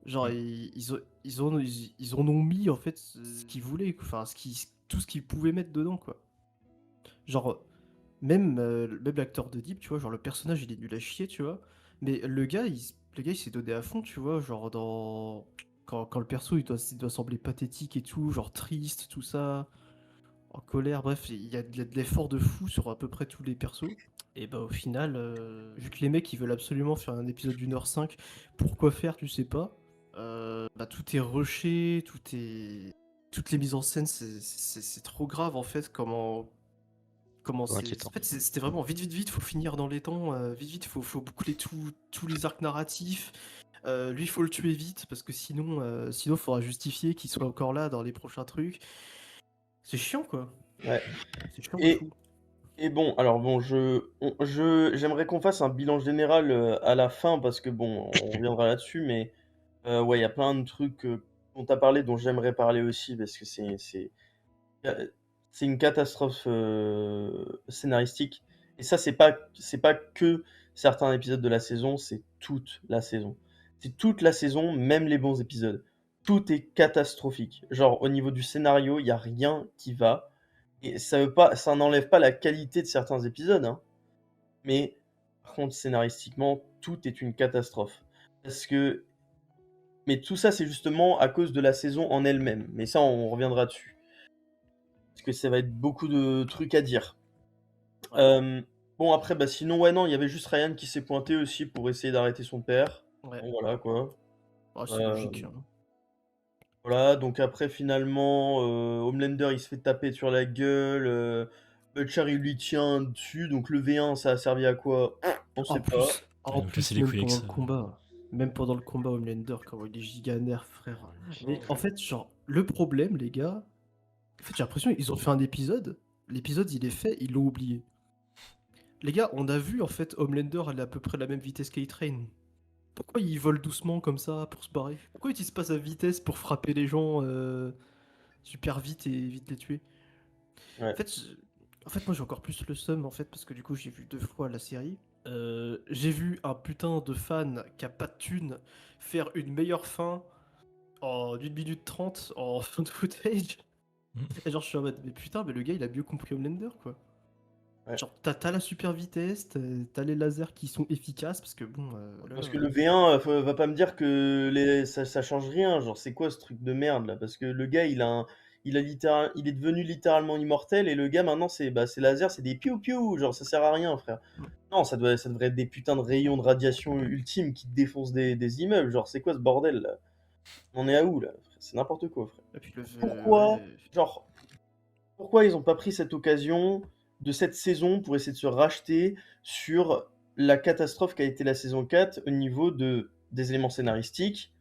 Genre, ils en ont mis, en fait, ce qu'ils voulaient, quoi. Enfin, tout ce qu'ils pouvaient mettre dedans, quoi. Genre, même l'acteur de Deep, tu vois, genre, le personnage, il est nul à chier, tu vois. Mais le gars, il s'est donné à fond, tu vois, genre, quand le perso, il doit sembler pathétique et tout, genre, triste, tout ça, en colère, bref, il y a de l'effort de fou sur à peu près tous les persos. Et bah, au final, vu que les mecs, ils veulent absolument faire un épisode d'1h05, pourquoi faire, tu sais pas. Bah, tout est rushé, toutes les mises en scène, c'est trop grave, en fait, comment c'est.
Inquiétant.
En fait, c'était vraiment vite, vite, vite, faut finir dans les temps, vite, vite, faut boucler tous les arcs narratifs. Lui, il faut le tuer vite, parce que sinon, faudra justifier qu'il soit encore là dans les prochains trucs. C'est chiant, quoi.
Ouais.
C'est chiant de
Et,
fou.
et bon, alors bon, j'aimerais qu'on fasse un bilan général à la fin parce que bon, on reviendra là-dessus, mais ouais, il y a plein de trucs dont tu as parlé, dont j'aimerais parler aussi parce que c'est une catastrophe scénaristique. Et ça, c'est pas que certains épisodes de la saison, c'est toute la saison. C'est toute la saison, même les bons épisodes. Tout est catastrophique. Genre, au niveau du scénario, il n'y a rien qui va. Et ça n'enlève pas la qualité de certains épisodes, hein. Mais par contre, scénaristiquement, tout est une catastrophe. Parce que. Mais tout ça, c'est justement à cause de la saison en elle-même. Mais ça, on reviendra dessus. Parce que ça va être beaucoup de trucs à dire. Bon, après, bah sinon, ouais, non, il y avait juste Ryan qui s'est pointé aussi pour essayer d'arrêter son père.
Ouais.
Bon, voilà, quoi.
Ah, c'est
Euh,
logique, hein.
Voilà, donc après, finalement, Homelander, il se fait taper sur la gueule. Butcher, il lui tient dessus. Donc le V1, ça a servi à quoi? On sait
En
pas.
plus,
Ils nous cassaient les
même
couilles avec
pendant le
ça.
combat, Homelander, quand il est giga nerf, frère. Mais en fait, genre, le problème, les gars, en fait, j'ai l'impression qu'ils ont fait un épisode, l'épisode il est fait, ils l'ont oublié. Les gars, on a vu en fait Homelander, elle est à peu près la même vitesse qu'A-Train. Pourquoi il vole doucement comme ça pour se barrer? Pourquoi il utilise pas sa vitesse pour frapper les gens super vite et vite les tuer?
Ouais.
En fait, moi j'ai encore plus le seum en fait parce que du coup j'ai vu 2 fois la série. J'ai vu un putain de fan qui a pas de thune faire une meilleure fin en 1 minute 30 en fin de footage.
Mm.
Et genre je suis en mode mais putain mais le gars il a mieux compris Homelander quoi.
Ouais.
Genre t'as la super vitesse, t'as les lasers qui sont efficaces parce que bon voilà.
Parce que le V1, va pas me dire que ça change rien. Genre, c'est quoi ce truc de merde là? Parce que le gars, il est devenu littéralement immortel et le gars maintenant, c'est laser, c'est des piou-piou. Genre, ça sert à rien, frère. Non, ça devrait être des putains de rayons de radiation ultime qui défoncent des immeubles. Genre, c'est quoi ce bordel là? On est à où là? C'est n'importe quoi, frère.
Et puis
Pourquoi,
ouais.
genre, pourquoi ils ont pas pris cette occasion de cette saison pour essayer de se racheter sur la catastrophe qu'a été la saison 4 au niveau des éléments scénaristiques,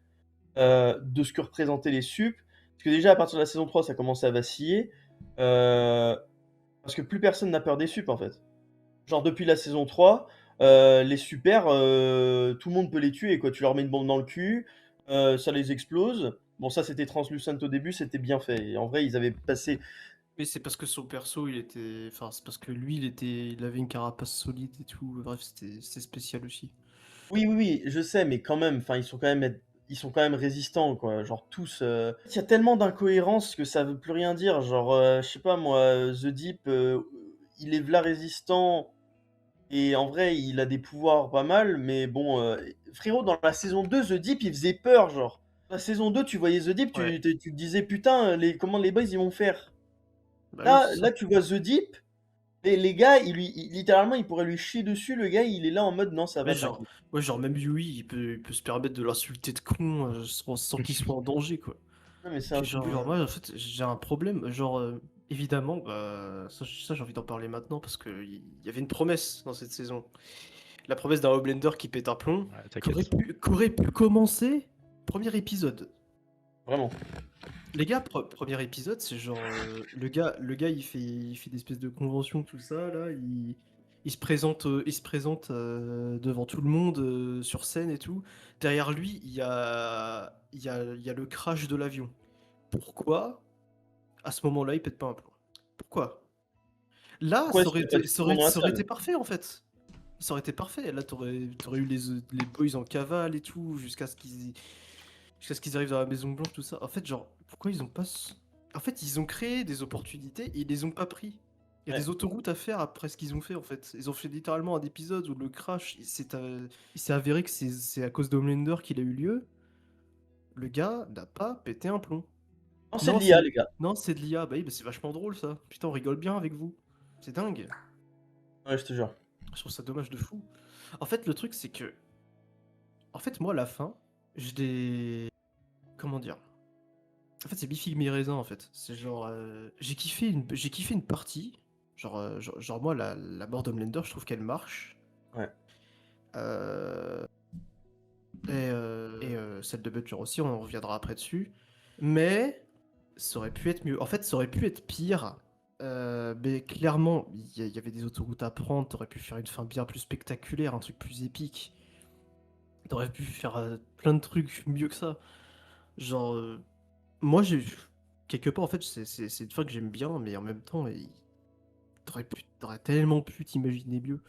de ce que représentaient les sup. Parce que déjà, à partir de la saison 3, ça commençait à vaciller. Parce que plus personne n'a peur des sup, en fait. Genre, depuis la saison 3, les super, tout le monde peut les tuer, quoi. Tu leur mets une bombe dans le cul, ça les explose. Bon, ça, c'était Translucent au début, c'était bien fait. Et en vrai, ils avaient passé.
Mais c'est parce que son perso, enfin, c'est parce que lui, il avait une carapace solide et tout. Bref, c'était spécial aussi.
Oui, oui, oui, je sais, mais quand même, enfin, ils sont quand même résistants, quoi. Genre tous. Il y a tellement d'incohérences que ça veut plus rien dire. Genre, je sais pas moi, The Deep, il est v'là résistant et en vrai, il a des pouvoirs pas mal, mais bon, frérot, dans la saison 2, The Deep, il faisait peur, genre. La saison 2, tu voyais The Deep,
Ouais.
tu te disais putain, comment les boys ils vont faire?
Bah oui,
Là,
c'est ça.
là, tu vois The Deep. Les gars, littéralement, ils pourraient lui chier dessus. Le gars, il est là en mode non, ça va,
Ouais, genre,
t'inquiète.
ouais, genre même Yui, il peut se permettre de l'insulter de con sans qu'il soit en danger, quoi.
Non, mais c'est
Puis
un truc
genre,
de fou.
moi, en fait, j'ai un problème. Genre, évidemment, ça, j'ai envie d'en parler maintenant parce qu'il y avait une promesse dans cette saison. La promesse d'un Homelander qui pète un plomb,
Ouais,
qu'aurait pu commencer premier épisode.
Vraiment.
Les gars, premier épisode, c'est genre le gars il fait des espèces de conventions, tout ça là, il se présente devant tout le monde sur scène et tout. Derrière lui, il y a le crash de l'avion. Pourquoi à ce moment-là il pète pas un plomb? Pourquoi? Là,
Pourquoi est-ce qu'il a pas dit tout le monde dans la
ça aurait
salle?
été parfait en fait. Ça aurait été parfait. Là, t'aurais eu les boys en cavale et tout, jusqu'à ce qu'ils arrivent dans la Maison Blanche, tout ça. En fait, genre, pourquoi ils ont pas... En fait, ils ont créé des opportunités et ils les ont pas pris. Il y a
Ouais.
des autoroutes à faire après ce qu'ils ont fait, en fait. Ils ont fait littéralement un épisode où le crash, il s'est avéré que c'est à cause d'Homelander qu'il a eu lieu. Le gars n'a pas pété un plomb.
Non, c'est de
Non,
l'IA, les gars.
non, c'est de l'IA. Bah oui, bah c'est vachement drôle, ça. Putain, on rigole bien avec vous. C'est dingue.
Ouais, je te jure.
Je trouve ça dommage de fou. En fait, le truc, c'est que... En fait, moi, à la fin, je l'ai... Comment dire? En fait, c'est mi-figue mi-raisin, en fait. C'est genre... j'ai kiffé une partie. Genre, moi, la mort d'Homelander, je trouve qu'elle marche.
Ouais.
Euh, celle de Butcher aussi, on en reviendra après dessus. Mais ça aurait pu être mieux. En fait, ça aurait pu être pire. Mais clairement, il y avait des autoroutes à prendre. T'aurais pu faire une fin bien plus spectaculaire, un truc plus épique. T'aurais pu faire plein de trucs mieux que ça. Genre, moi, j'ai. Quelque part, en fait, c'est une fin que j'aime bien, mais en même temps, t'aurais tellement pu t'imaginer mieux.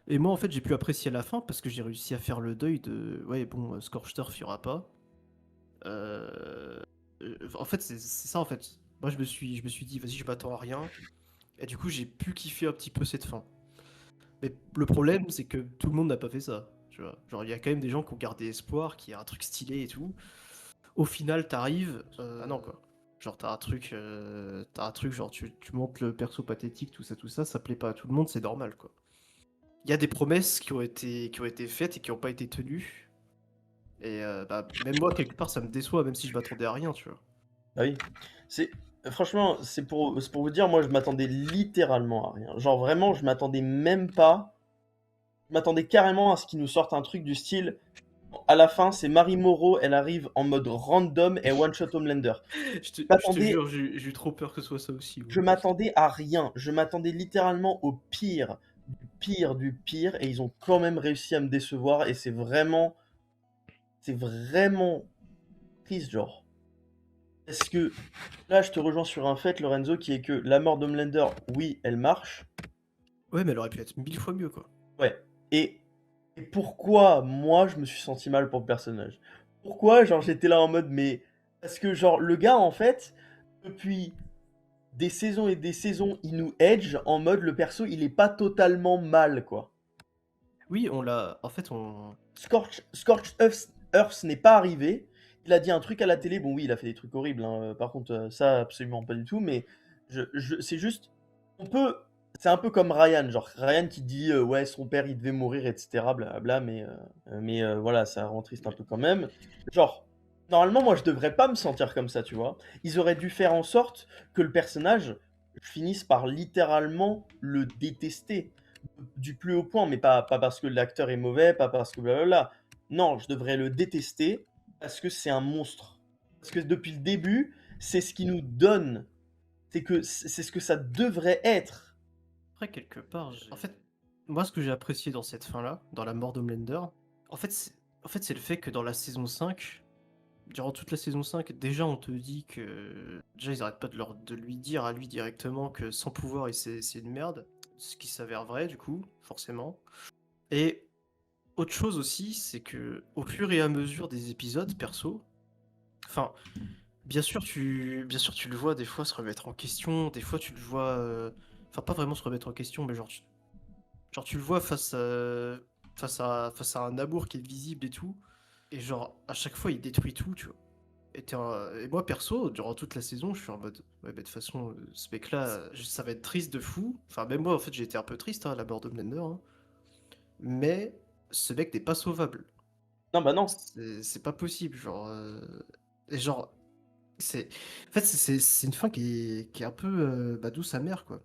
Et moi, en fait, j'ai pu apprécier la fin parce que j'ai réussi à faire le deuil de. Ouais, bon, Scorched Earth, il y aura pas. En fait, c'est ça, en fait. Moi, je me suis dit, vas-y, je m'attends à rien. Et du coup, j'ai pu kiffer un petit peu cette fin. Mais le problème, c'est que tout le monde n'a pas fait ça. Tu vois, genre, il y a quand même des gens qui ont gardé espoir, qui a un truc stylé et tout. Au final, t'arrives, ah non quoi. Genre t'as un truc genre tu montes le perso pathétique, tout ça, ça plaît pas à tout le monde, c'est normal quoi. Il y a des promesses qui ont été faites et qui ont pas été tenues. Et bah, même moi quelque part ça me déçoit, même si je m'attendais à rien, tu vois.
Bah oui. C'est franchement, c'est pour vous dire, moi je m'attendais littéralement à rien. Genre vraiment, je m'attendais même pas. Je m'attendais carrément à ce qu'ils nous sortent un truc du style. À la fin, c'est Marie Moreau, elle arrive en mode random et one shot Homelander.
Je te
m'attendais-
jure, j'ai eu trop peur que ce soit ça aussi.
Je m'attendais à rien. Je m'attendais littéralement au pire, du pire, du pire, et ils ont quand même réussi à me décevoir. Et c'est vraiment triste, genre. Parce que là, je te rejoins sur un fait, Lorenzo, qui est que la mort d'Homelander, oui, elle marche.
Ouais, mais elle aurait pu être 1000 fois mieux quoi.
Ouais. Et pourquoi moi, je me suis senti mal pour le personnage? Pourquoi, genre, j'étais là en mode, mais. Parce que, genre, le gars, en fait, depuis des saisons et des saisons, il nous edge en mode le perso, il est pas totalement mal, quoi.
Oui, on l'a. En fait, on.
Scorched Earth n'est pas arrivé. Il a dit un truc à la télé. Bon, oui, il a fait des trucs horribles, hein. Par contre, ça, absolument pas du tout. Mais c'est juste. On peut. C'est un peu comme Ryan. Genre, Ryan qui dit ouais, son père, il devait mourir, etc. Blablabla. Mais voilà, ça rend triste un peu quand même. Genre, normalement, moi, je devrais pas me sentir comme ça, tu vois. Ils auraient dû faire en sorte que le personnage finisse par littéralement le détester du plus haut point, mais pas parce que l'acteur est mauvais, pas parce que blablabla. Non, je devrais le détester parce que c'est un monstre. Parce que depuis le début, c'est ce qui nous donne. C'est ce que ça devrait être.
Après, quelque part, en fait, moi, ce que j'ai apprécié dans cette fin-là, dans la mort d'Homelander, en fait, c'est le fait que dans la saison 5, durant toute la saison 5, déjà, on te dit que... Déjà, ils arrêtent pas de lui dire à lui directement que sans pouvoir, c'est une merde. Ce qui s'avère vrai, du coup, forcément. Et autre chose aussi, c'est que au fur et à mesure des épisodes, perso, enfin, bien sûr, tu le vois des fois se remettre en question, des fois tu le vois, enfin pas vraiment se remettre en question, mais genre tu le vois face à un amour qui est visible et tout, et genre à chaque fois il détruit tout, tu vois. Et moi perso, durant toute la saison, je suis en mode, ouais, bah, de toute façon, ce mec-là, ça va être triste de fou. Enfin, même moi, en fait, j'ai été un peu triste hein, à la mort de Blender, hein. Mais ce mec n'est pas sauvable.
Non, bah non.
C'est pas possible, genre. Et genre, En fait, c'est une fin qui est un peu douce amère, quoi.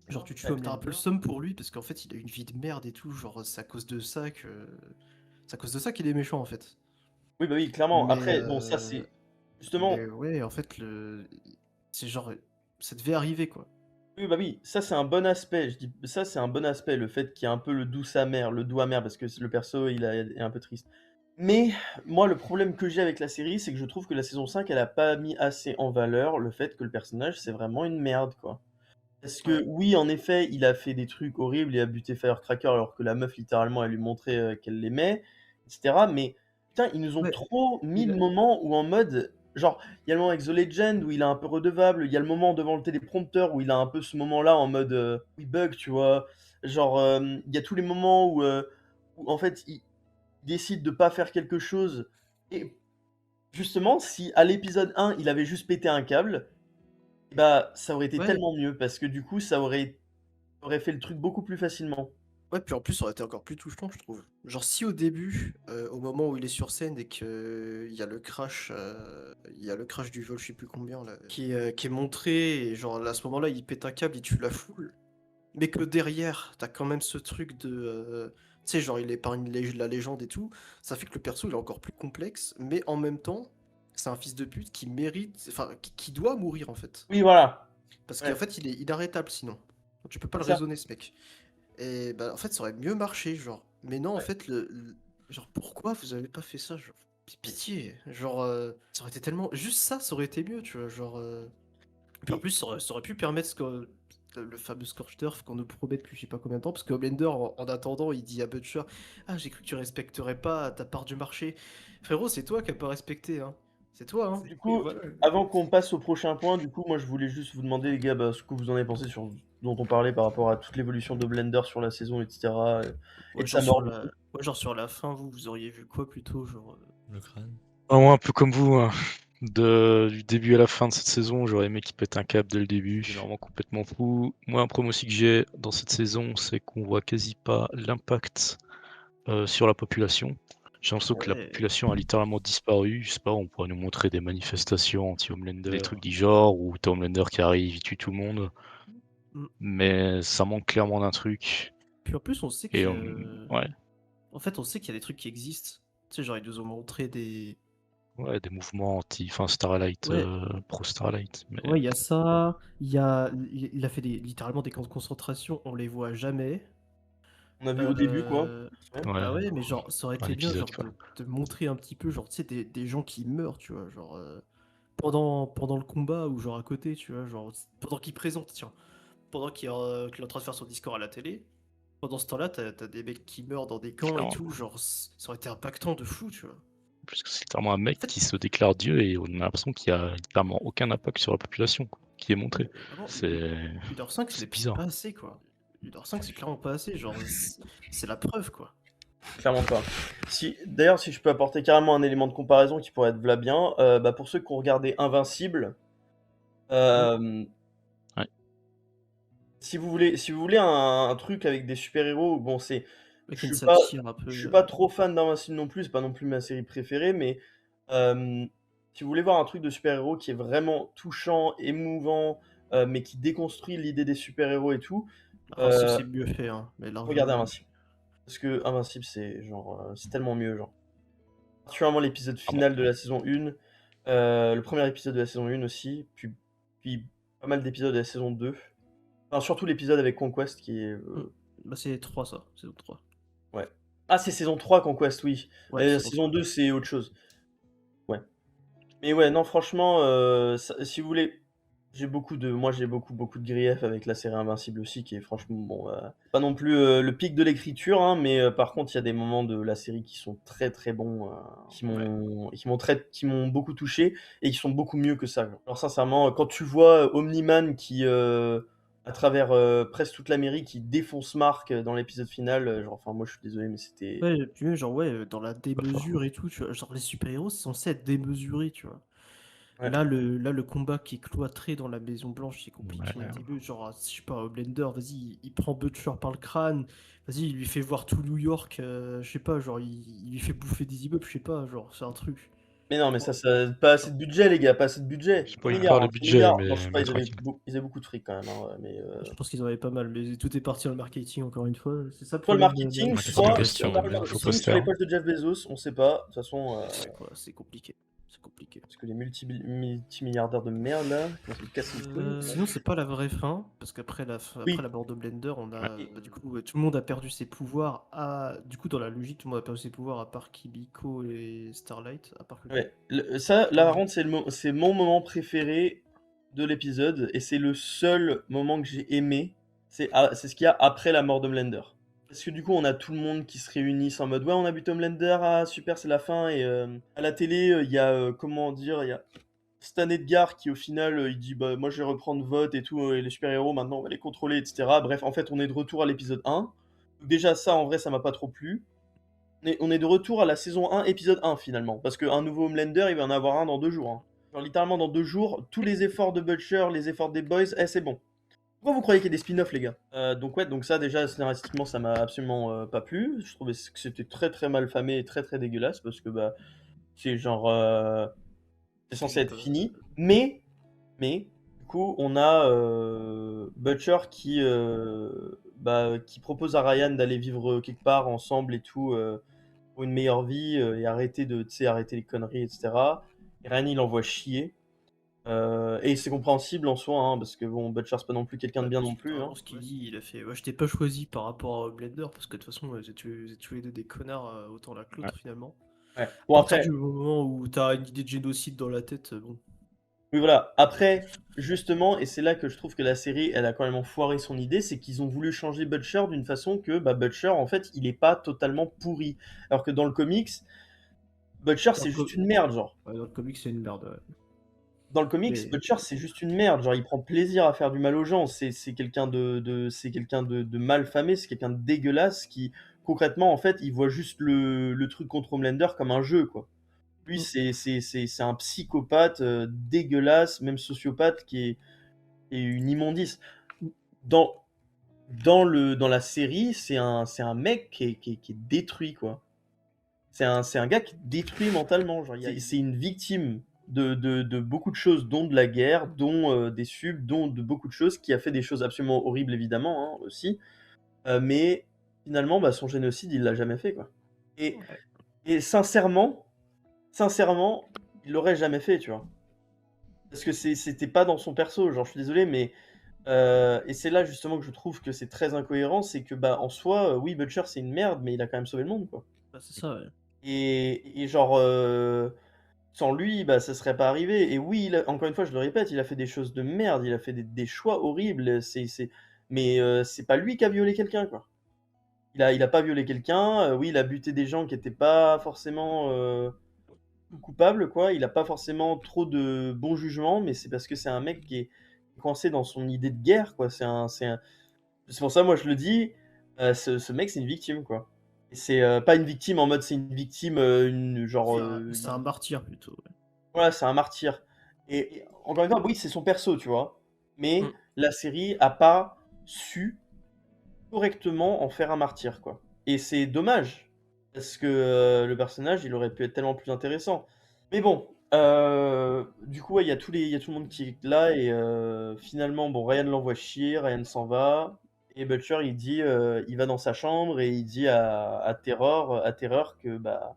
Genre, tu vois, t'as un peu le seum pour lui parce qu'en fait, il a une vie de merde et tout. Genre, c'est à cause de ça que. C'est à cause de ça qu'il est méchant, en fait.
Oui, bah oui, clairement.
Mais,
Après, bon, ça c'est justement.
mais ouais, en fait, c'est genre. Ça devait arriver, quoi.
Oui, bah oui, ça c'est un bon aspect. Je dis ça c'est un bon aspect, le fait qu'il y ait un peu le doux amer, le doux amer, parce que le perso est un peu triste. Mais moi, le problème que j'ai avec la série, c'est que je trouve que la saison 5, elle a pas mis assez en valeur le fait que le personnage, c'est vraiment une merde, quoi. Parce
Ouais.
que oui, en effet, il a fait des trucs horribles, il a buté Firecracker alors que la meuf, littéralement, elle lui montrait qu'elle l'aimait, etc. Mais putain, ils nous ont
Ouais,
trop mis
il
le
a-
moment où en mode, genre, il y a le moment avec The Legend où il est un peu redevable, il y a le moment devant le téléprompteur où il a un peu ce moment-là en mode, où il bug, tu vois. Genre, il y a tous les moments où en fait, il décide de pas faire quelque chose. Et justement, si à l'épisode 1, il avait juste pété un câble, bah, ça aurait été
ouais,
tellement mieux parce que du coup, ça aurait fait le truc beaucoup plus facilement.
ouais, puis en plus, ça aurait été encore plus touchant, je trouve. Genre, si au début, au moment où il est sur scène et que il y a le crash du vol, je sais plus combien, là, qui est montré, et genre, à ce moment-là, il pète un câble, il tue la foule. Mais que derrière, t'as quand même ce truc de. Tu sais, genre, il épargne la légende et tout. Ça fait que le perso, il est encore plus complexe, mais en même temps, c'est un fils de pute qui mérite. Enfin, qui doit mourir, en fait.
Oui, voilà.
Parce qu'en
Ouais,
fait, il est inarrêtable sinon. Tu peux pas
c'est
le
ça.
raisonner, ce mec. Et bah, en fait, ça aurait mieux marché, genre. Mais non, en
Ouais.
fait, genre, pourquoi vous avez pas fait ça, genre? Pitié. Genre, ça aurait été tellement. Juste ça aurait été mieux, tu vois. Genre. Puis en
Et
plus, ça aurait pu permettre le fameux Scorch Turf qu'on nous promet depuis je sais pas combien de temps, parce que Blender, en attendant, il dit à Butcher: Ah, j'ai cru que tu respecterais pas ta part du marché. Frérot, c'est toi qui as pas respecté, hein. C'est toi, hein.
du
Et
coup,
voilà.
avant qu'on passe au prochain point, du coup, moi, je voulais juste vous demander, les gars, bah, ce que vous en avez pensé sur dont on parlait par rapport à toute l'évolution de Blender sur la saison, etc. Et
Ouais,
de sa mort, du coup.
genre sur la fin, vous auriez vu quoi plutôt, genre.
Le crâne.
Ah, moi, un peu comme vous, hein. Du début à la fin de cette saison, j'aurais aimé qu'il pète un câble dès le début. C'est vraiment complètement fou. Moi, un problème aussi que j'ai dans cette saison, c'est qu'on voit quasi pas l'impact sur la population. J'ai l'impression que la
Ouais.
population a littéralement disparu. Je sais pas, on pourrait nous montrer des manifestations anti-Homelander, des trucs du genre, où t'as Homelander qui arrive, il tue tout le monde.
Mm.
Mais ça manque clairement d'un truc.
Puis en plus, on sait
Et
que.
ouais,
En fait, on sait qu'il y a des trucs qui existent. Tu sais, genre, ils nous ont montré des.
ouais, des mouvements enfin Starlight,
Ouais,
pro Starlight. Mais
ouais, il y a ça. Il a fait littéralement des camps de concentration, on les voit jamais.
On a vu au début, quoi. Ouais.
ouais,
Bah ouais, mais genre, ça aurait
un
été bien,
épisode
genre,
quoi.
de montrer un petit peu, genre, tu sais, des gens qui meurent, tu vois, genre, pendant le combat ou genre à côté, tu vois, genre, pendant qu'il présente, tiens, pendant qu'il est en train de faire son discours à la télé, pendant ce temps-là, t'as des mecs qui meurent dans des camps et
Clairement.
tout, genre, ça aurait été impactant de fou, tu vois.
Parce que c'est clairement un mec
En fait,
qui se déclare Dieu et on a l'impression qu'il y a littéralement aucun impact sur la population, quoi, qui est montré.
vraiment,
C'est
1h05,
c'est
c'est
bizarre.
pas assez, quoi. 1h05, c'est clairement pas assez, genre, c'est la preuve, quoi.
Clairement pas. D'ailleurs, si je peux apporter carrément un élément de comparaison qui pourrait être v'là bien, bah, pour ceux qui ont regardé Invincible,
Hmm.
euh,
Ouais.
si vous voulez un truc avec des super-héros, bon,
Avec
je
une
suis pas,
satire un peu.
je suis pas trop fan d'Invincible non plus, c'est pas non plus ma série préférée, mais euh, si vous voulez voir un truc de super-héros qui est vraiment touchant, émouvant, mais qui déconstruit l'idée des super-héros et tout,
Invincible,
euh,
c'est mieux fait, hein, mais
regardez
largement mieux.
Invincible. Parce que Invincible, c'est genre, c'est tellement mieux, genre. Particulièrement l'épisode
Ah bon.
final de la saison 1, le premier épisode de la saison 1 aussi, puis pas mal d'épisodes de la saison 2. Enfin, surtout l'épisode avec Conquest qui est.
Hmm. Bah, c'est 3 ça, saison 3.
Ouais. Ah, c'est saison 3 Conquest, oui.
Ouais, saison
Saison
3.
2, c'est autre chose. Ouais. Mais ouais, non, franchement, si vous voulez, moi j'ai beaucoup de griefs avec la série Invincible aussi, qui est franchement, bon, pas non plus le pic de l'écriture, hein, mais par contre, il y a des moments de la série qui sont très très bons,
Ouais.
qui m'ont beaucoup touché et qui sont beaucoup mieux que ça. Genre, sincèrement, quand tu vois Omni-Man qui, à travers presque toute l'Amérique, qui défonce Mark dans l'épisode final, genre, enfin, moi je suis désolé, mais c'était.
Ouais, puis même, genre, ouais, dans la
Pas fort.
démesure et tout, tu vois. Genre, les super-héros, c'est censé être démesurés, tu vois.
Ouais.
Là, le combat qui est cloîtré dans la Maison Blanche, c'est
Ouais,
compliqué au début. Genre, je sais pas, Blender, vas-y, il prend Butcher par le crâne, vas-y, il lui fait voir tout New York, je sais pas, genre, il lui fait bouffer des immeubles, je sais pas, genre, c'est un truc.
Mais non, mais ça pas assez de budget, les gars, pas assez de budget.
Je sais pas,
6
il
milliards,
parle de
6
budget,
milliards.
mais
Non, je sais pas, ils avaient,
tranquille.
ils avaient beaucoup de fric quand même, hein, mais
Je pense qu'ils en avaient pas mal, mais tout est parti dans le marketing encore une fois. C'est ça le
soit le
problème
marketing,
Marketing
soit
en question,
soit
ouais.
le
Faux
marketing
poster.
sur les poches de Jeff Bezos, on sait pas. De toute façon,
Ouais, c'est compliqué. C'est compliqué.
parce que les multimilliardaires de merde là, ils se casser les couilles.
Sinon, c'est pas la vraie fin, parce qu'après
Oui.
après la mort de Blender, on a
Ouais.
du coup tout le monde a perdu ses pouvoirs. Du coup, dans la logique, tout le monde a perdu ses pouvoirs à part Kibiko et Starlight, à part que
Ouais. Ça, là, par contre, c'est mon moment préféré de l'épisode, et c'est le seul moment que j'ai aimé. C'est ce qu'il y a après la mort de Blender. Parce que du coup, on a tout le monde qui se réunissent en mode ouais, on a buté Blender, ah super, c'est la fin. Et à la télé, il y a comment dire, il y a Stan Edgar qui au final il dit bah moi je vais reprendre vote et tout, et les super-héros maintenant on va les contrôler, etc. Bref, en fait, on est de retour à l'épisode 1. Déjà, ça en vrai, ça m'a pas trop plu. On est de retour à la saison 1, épisode 1 finalement. Parce qu'un nouveau Homelander, il va en avoir un dans 2 jours. Hein. Genre, littéralement dans 2 jours, tous les efforts de Butcher, les efforts des Boys, c'est bon. Pourquoi vous croyez qu'il y a des spin-offs, les gars? Donc ouais, donc ça déjà, scénaristiquement, ça m'a absolument pas plu. Je trouvais que c'était très très mal famé et très très dégueulasse. Parce que bah, c'est genre... c'est censé être fini. Mais, du coup, on a Butcher qui propose à Ryan d'aller vivre quelque part ensemble et tout, pour une meilleure vie, et arrêter arrêter les conneries, etc. Et Ryan, il l'envoie chier. Et c'est compréhensible en soi, hein, parce que bon, Butcher, c'est pas non plus quelqu'un de bien non plus. Hein.
Littéralement, ce qu'il dit, il a fait je t'ai pas choisi par rapport à Blender, parce que de toute façon, vous êtes tous les deux des connards, autant l'un que l'autre finalement.
Ouais. Bon,
À partir
après,
du moment où t'as une idée de génocide dans la tête, bon.
oui, voilà. Après, justement, et c'est là que je trouve que la série, elle a quand même foiré son idée, c'est qu'ils ont voulu changer Butcher d'une façon que bah, Butcher, en fait, il est pas totalement pourri. Alors que dans le comics, Butcher, c'est juste une merde, genre.
Ouais, dans le comic, c'est une merde. Ouais.
Dans le comics,
Mais-
Butcher, c'est juste une merde. Genre, il prend plaisir à faire du mal aux gens. C'est quelqu'un c'est quelqu'un de mal famé, c'est quelqu'un de dégueulasse qui, concrètement, en fait, il voit juste le truc contre Homelander comme un jeu, quoi. Lui, c'est un psychopathe dégueulasse, même sociopathe, qui est une immondice. Dans, dans la série, c'est un mec qui est détruit, quoi. C'est un gars qui est détruit mentalement. Genre, c'est une victime de beaucoup de choses, dont de la guerre, dont des subs, dont de beaucoup de choses, qui a fait des choses absolument horribles, évidemment, hein, aussi. Mais finalement, bah, son génocide, il l'a jamais fait, quoi. Et sincèrement, il l'aurait jamais fait, tu vois. Parce que c'était pas dans son perso, genre, je suis désolé, mais... et c'est là, justement, que je trouve que c'est très incohérent, c'est que, bah, en soi, oui, Butcher, c'est une merde, mais il a quand même sauvé le monde, quoi.
Bah, c'est ça, ouais.
Et genre, sans lui, bah, ça serait pas arrivé. Et oui, encore une fois, je le répète, il a fait des choses de merde, il a fait des choix horribles, mais c'est pas lui qui a violé quelqu'un, quoi. Il a pas violé quelqu'un, oui, il a buté des gens qui étaient pas forcément coupables, quoi. Il a pas forcément trop de bons jugements, mais c'est parce que c'est un mec qui est coincé dans son idée de guerre, quoi. C'est pour ça, moi, je le dis, ce mec, c'est une victime, quoi. Et c'est pas une victime en mode, c'est une victime, genre.
C'est un martyr plutôt. Ouais.
Voilà, c'est un martyr. Et encore une fois, oui, c'est son perso, tu vois. Mais
Mm.
la série a pas su correctement en faire un martyr, quoi. Et c'est dommage, parce que le personnage, il aurait pu être tellement plus intéressant. Mais bon, du coup, ouais, il y a tout le monde qui est là, et finalement, bon, Ryan l'envoie chier, Ryan s'en va, et Butcher, il va dans sa chambre, et il dit à Terror que, bah,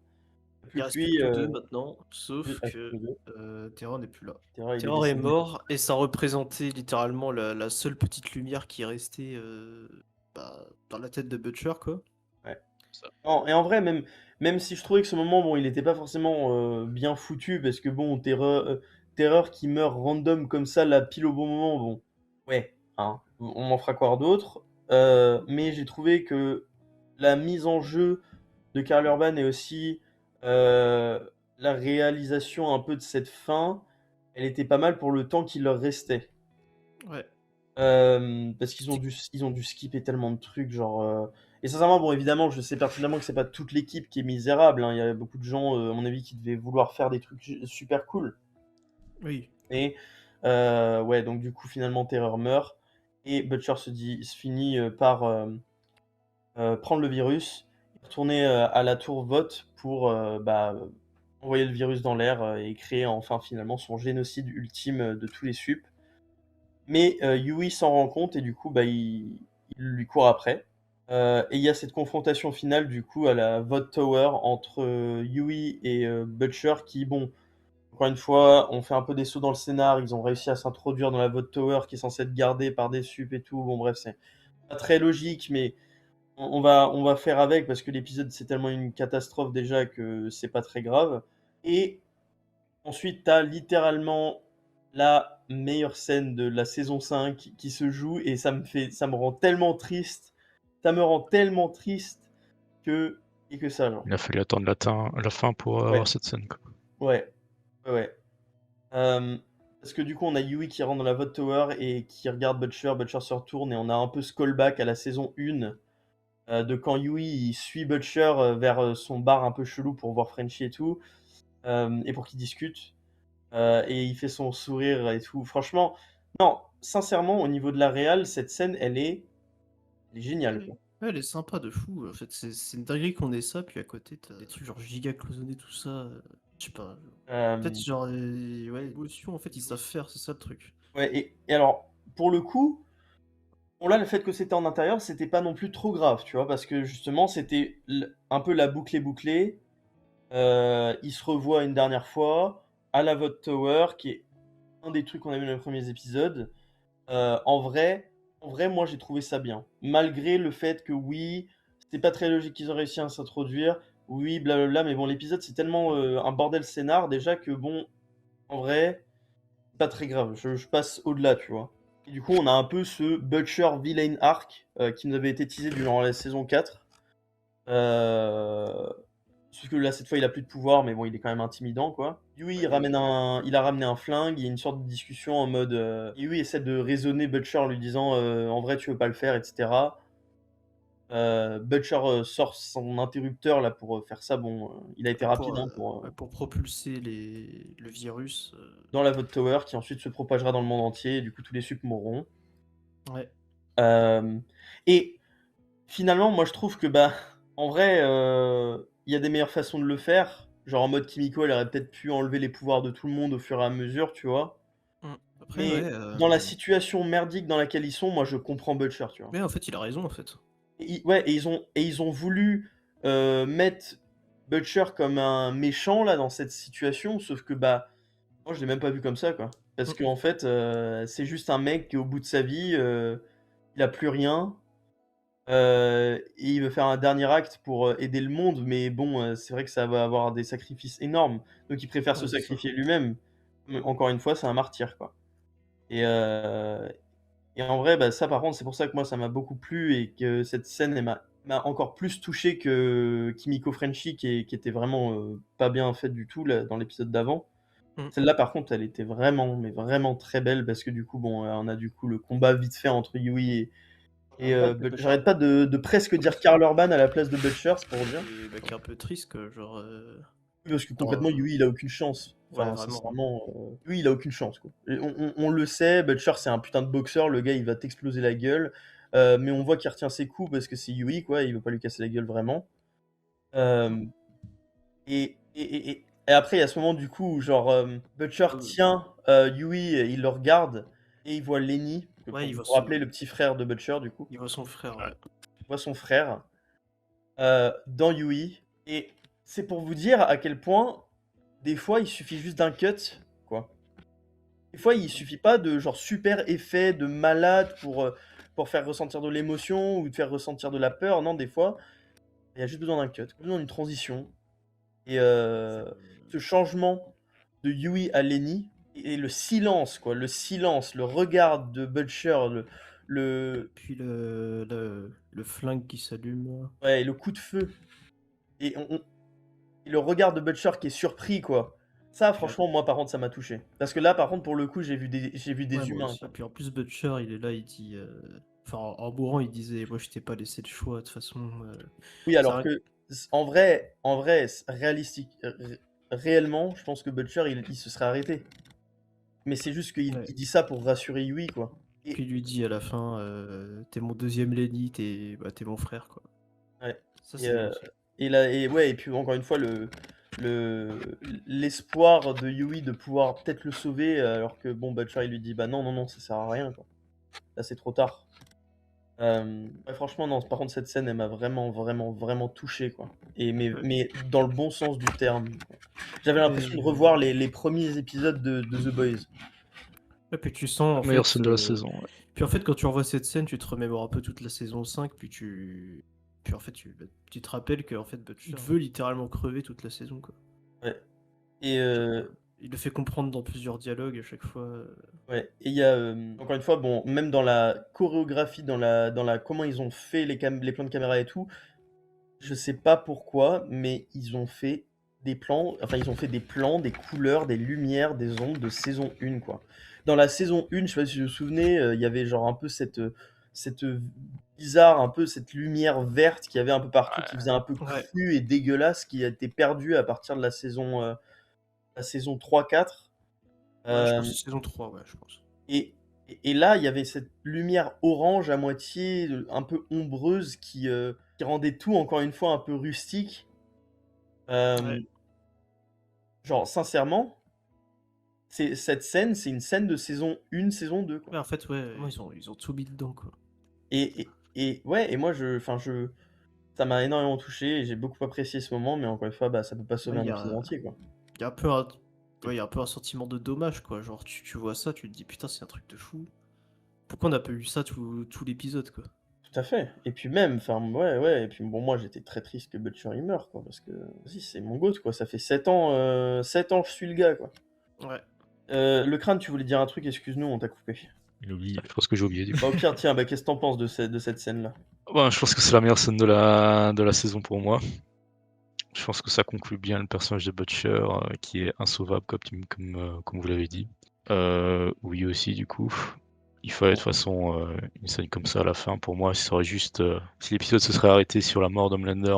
Il
plus que
reste
lui,
plus que deux maintenant, sauf
plus- ah,
que
plus que deux.
Terror n'est plus là.
Terror, il est
Terror est
décédé.
mort et ça représentait littéralement la seule petite lumière qui est restée dans la tête de Butcher, quoi.
Ouais. Non, et en vrai, même si je trouvais que ce moment, bon, il était pas forcément bien foutu, parce que bon, Terreur qui meurt random comme ça, là, pile au bon moment, bon, ouais, hein, on m'en fera croire d'autres. Mais j'ai trouvé que la mise en jeu de Karl Urban et aussi la réalisation un peu de cette fin, elle était pas mal pour le temps qui leur restait.
Ouais.
Parce ils ont dû skipper tellement de trucs, genre. Et sincèrement, bon, évidemment, je sais pertinemment que c'est pas toute l'équipe qui est misérable. Hein. Il y a beaucoup de gens, à mon avis, qui devaient vouloir faire des trucs super cool.
Oui.
Et ouais, donc du coup, finalement, Terror meurt. Et Butcher se finit par prendre le virus, retourner à la tour vote pour bah, envoyer le virus dans l'air et créer enfin finalement son génocide ultime de tous les sups. Mais Yui s'en rend compte et du coup bah, il lui court après. Et il y a cette confrontation finale du coup à la Vote Tower entre Yui et Butcher qui, bon, encore une fois, on fait un peu des sauts dans le scénar, ils ont réussi à s'introduire dans la Vote Tower qui est censée être gardée par des sups et tout. Bon bref, c'est pas très logique, mais on va faire avec parce que l'épisode c'est tellement une catastrophe déjà que c'est pas très grave. Et ensuite, t'as littéralement la meilleure scène de la saison 5 qui se joue et ça me rend tellement triste. Ça me rend tellement triste que ça, genre.
Il a fallu attendre la fin pour
Ouais,
avoir cette scène, quoi.
ouais, ouais. Parce que du coup, on a Yui qui rentre dans la Vote Tower et qui regarde Butcher. Butcher se retourne et on a un peu ce callback à la saison 1 de quand Yui il suit Butcher vers son bar un peu chelou pour voir Frenchie et tout, et pour qu'ils discutent. Et il fait son sourire et tout. Franchement, non, sincèrement, au niveau de la réal, cette scène, elle est géniale, quoi.
Ouais, elle est sympa de fou. En fait, c'est une dinguerie qu'on ait ça, puis à côté, t'as des trucs genre giga cloisonnés, tout ça. Je sais pas. En fait,
Euh,
genre, ouais, l'évolution, en fait, ils savent faire, c'est ça le truc.
ouais, et alors, pour le coup, bon là, le fait que c'était en intérieur, c'était pas non plus trop grave, tu vois, parce que justement, c'était un peu la boucle est bouclée. Ils se revoient une dernière fois à la Vote Tower, qui est un des trucs qu'on a vu dans les premiers épisodes. En vrai, moi j'ai trouvé ça bien. Malgré le fait que oui, c'était pas très logique qu'ils ont réussi à s'introduire, oui, blablabla, mais bon, l'épisode c'est tellement un bordel scénar déjà que bon, en vrai, c'est pas très grave. Je passe au-delà, tu vois. Et du coup, on a un peu ce Butcher villain arc qui nous avait été teasé durant la saison 4. Sauf que là, cette fois, il a plus de pouvoir, mais bon, il est quand même intimidant, quoi. Yui, il a ramené un flingue, il y a une sorte de discussion en mode. Yui essaie de raisonner Butcher en lui disant en vrai, tu veux pas le faire, etc. Butcher sort son interrupteur là pour faire ça. Bon, il a été rapide hein,
Ouais, pour propulser le virus.
dans la Vote Tower qui ensuite se propagera dans le monde entier, et du coup, tous les sups mourront.
Ouais.
Euh, et finalement, moi, je trouve que, bah, en vrai, il y a des meilleures façons de le faire. Genre en mode Kimiko, elle aurait peut-être pu enlever les pouvoirs de tout le monde au fur et à mesure, tu vois.
Après,
Mais
ouais.
dans la situation merdique dans laquelle ils sont, moi, je comprends Butcher, tu vois.
Mais en fait, il a raison, en fait.
Ouais, et ils ont voulu mettre Butcher comme un méchant, là, dans cette situation, sauf que, bah, moi, je l'ai même pas vu comme ça, quoi. Parce qu'en fait, c'est juste un mec qui est au bout de sa vie, il a plus rien. Et il veut faire un dernier acte pour aider le monde, mais bon, c'est vrai que ça va avoir des sacrifices énormes. Donc il préfère se
Ouais, c'est ça.
sacrifier lui-même. Mais encore une fois, c'est un martyr, quoi. Et, euh, et en vrai, bah, ça par contre, c'est pour ça que moi ça m'a beaucoup plu et que cette scène m'a encore plus touché que Kimiko Frenchie qui était vraiment pas bien faite du tout là, dans l'épisode d'avant. Celle-là, par contre, elle était vraiment, mais vraiment très belle parce que du coup, bon, on a du coup le combat vite fait entre Yui et j'arrête pas de presque dire Karl Urban à la place de Butcher, c'est pour dire.
Et, bah, qui est un peu triste, que genre.
Parce que concrètement, Yui, il a aucune chance.
Ouais,
Enfin,
vraiment.
sincèrement, Yui, il a aucune chance, quoi. Et on le sait, Butcher, c'est un putain de boxeur, le gars, il va t'exploser la gueule. Mais on voit qu'il retient ses coups parce que c'est Yui, quoi, il veut pas lui casser la gueule vraiment. Euh, et après, il y a ce moment, du coup, où genre, Butcher tient Yui, et il le regarde, et il voit Lenny,
Ouais, il voit
pour rappeler le petit frère de Butcher, du coup.
il voit son frère, ouais.
Il voit son frère dans Yui. Et c'est pour vous dire à quel point, des fois, il suffit juste d'un cut, quoi. Des fois, il suffit pas de genre super effet de malade pour faire ressentir de l'émotion ou de faire ressentir de la peur. Non, des fois, il y a juste besoin d'un cut, besoin d'une transition. Et ce changement de Yui à Lenny et le silence, quoi, le silence, le regard de Butcher,
Puis le flingue qui s'allume.
ouais, le coup de feu et et le regard de Butcher qui est surpris, quoi. Ça, franchement, moi, par contre, ça m'a touché. Parce que là, par contre, pour le coup, j'ai vu des
Ouais, moi
humains,
aussi.
quoi.
Puis en plus, Butcher, il est là, il dit. Enfin, en mourant, il disait: moi, je t'ai pas laissé le choix, de toute façon.
Oui,
C'est
alors
vrai.
que, en vrai, réellement, je pense que Butcher, il se serait arrêté. Mais c'est juste qu'il
Ouais.
il dit ça pour rassurer Yui, quoi. Et,
Puis il lui dit à la fin: t'es mon deuxième Lenny, t'es mon frère, quoi.
ouais.
Ça,
Et,
c'est bien aussi.
et là, et ouais, et puis encore une fois, l'espoir de Yui de pouvoir peut-être le sauver, alors que bon, Butcher il lui dit bah non, non, non, ça sert à rien quoi. Là c'est trop tard. Ouais, franchement, non, par contre, cette scène elle m'a vraiment, vraiment, vraiment touché quoi. Mais dans le bon sens du terme. J'avais l'impression de revoir les premiers épisodes de The Boys.
Et puis tu sens en
La meilleure
fait,
scène de la saison. Ouais.
Puis en fait, quand tu revois cette scène, tu te remémores un peu toute la saison 5, puis en fait, tu te rappelles qu'en fait, Butcher veut littéralement crever toute la saison, quoi.
Ouais. Et
Il le fait comprendre dans plusieurs dialogues à chaque fois.
ouais, et il y a encore une fois, bon, même dans la chorégraphie, dans la comment ils ont fait les plans de caméra et tout, je sais pas pourquoi, mais ils ont fait des plans, enfin ils ont fait des plans, des couleurs, des lumières, des ombres de saison 1 quoi. Dans la saison 1, je sais pas si vous vous souvenez, il y avait genre un peu cette bizarre, un peu cette lumière verte qu'il y avait un peu partout, qui faisait un peu
Ouais.
cru et dégueulasse, qui a été perdue à partir de la saison 3-4.
Ouais, je pense que c'est saison 3, ouais, je pense.
Et là, il y avait cette lumière orange à moitié, un peu ombreuse, qui rendait tout, encore une fois, un peu rustique.
Ouais.
Genre, sincèrement, cette scène, c'est une scène de saison 1, saison 2, quoi.
Ouais, en fait, ouais, ils ont tout mis dedans, quoi.
Et ouais, et moi, ça m'a énormément touché, et j'ai beaucoup apprécié ce moment, mais encore une fois, bah, ça peut pas sauver
Ouais,
un épisode entier, quoi.
Il y a un peu il y a un peu un sentiment de dommage, quoi. Genre, tu vois ça, tu te dis, putain, c'est un truc de fou. Pourquoi on n'a pas eu ça tout l'épisode, quoi?
Tout à fait. Et puis même, enfin, ouais, et puis bon, moi j'étais très triste que Butcher il meure, quoi, parce que, vas-y, c'est mon goat, quoi, ça fait 7 ans, 7 ans que je suis le gars, quoi.
Ouais.
Le crâne, tu voulais dire un truc, excuse-nous, on t'a coupé.
Il oublie.
Je pense que j'ai oublié du coup.
Bah, au pire, tiens, bah, qu'est-ce que t'en penses de cette scène-là?
Bah, je pense que c'est la meilleure scène de la saison pour moi. Je pense que ça conclut bien le personnage de Butcher, qui est insauvable, comme vous l'avez dit. Oui aussi, du coup. Il fallait de toute façon une scène comme ça à la fin. Pour moi, ça aurait juste... si l'épisode se serait arrêté sur la mort d'Homelander,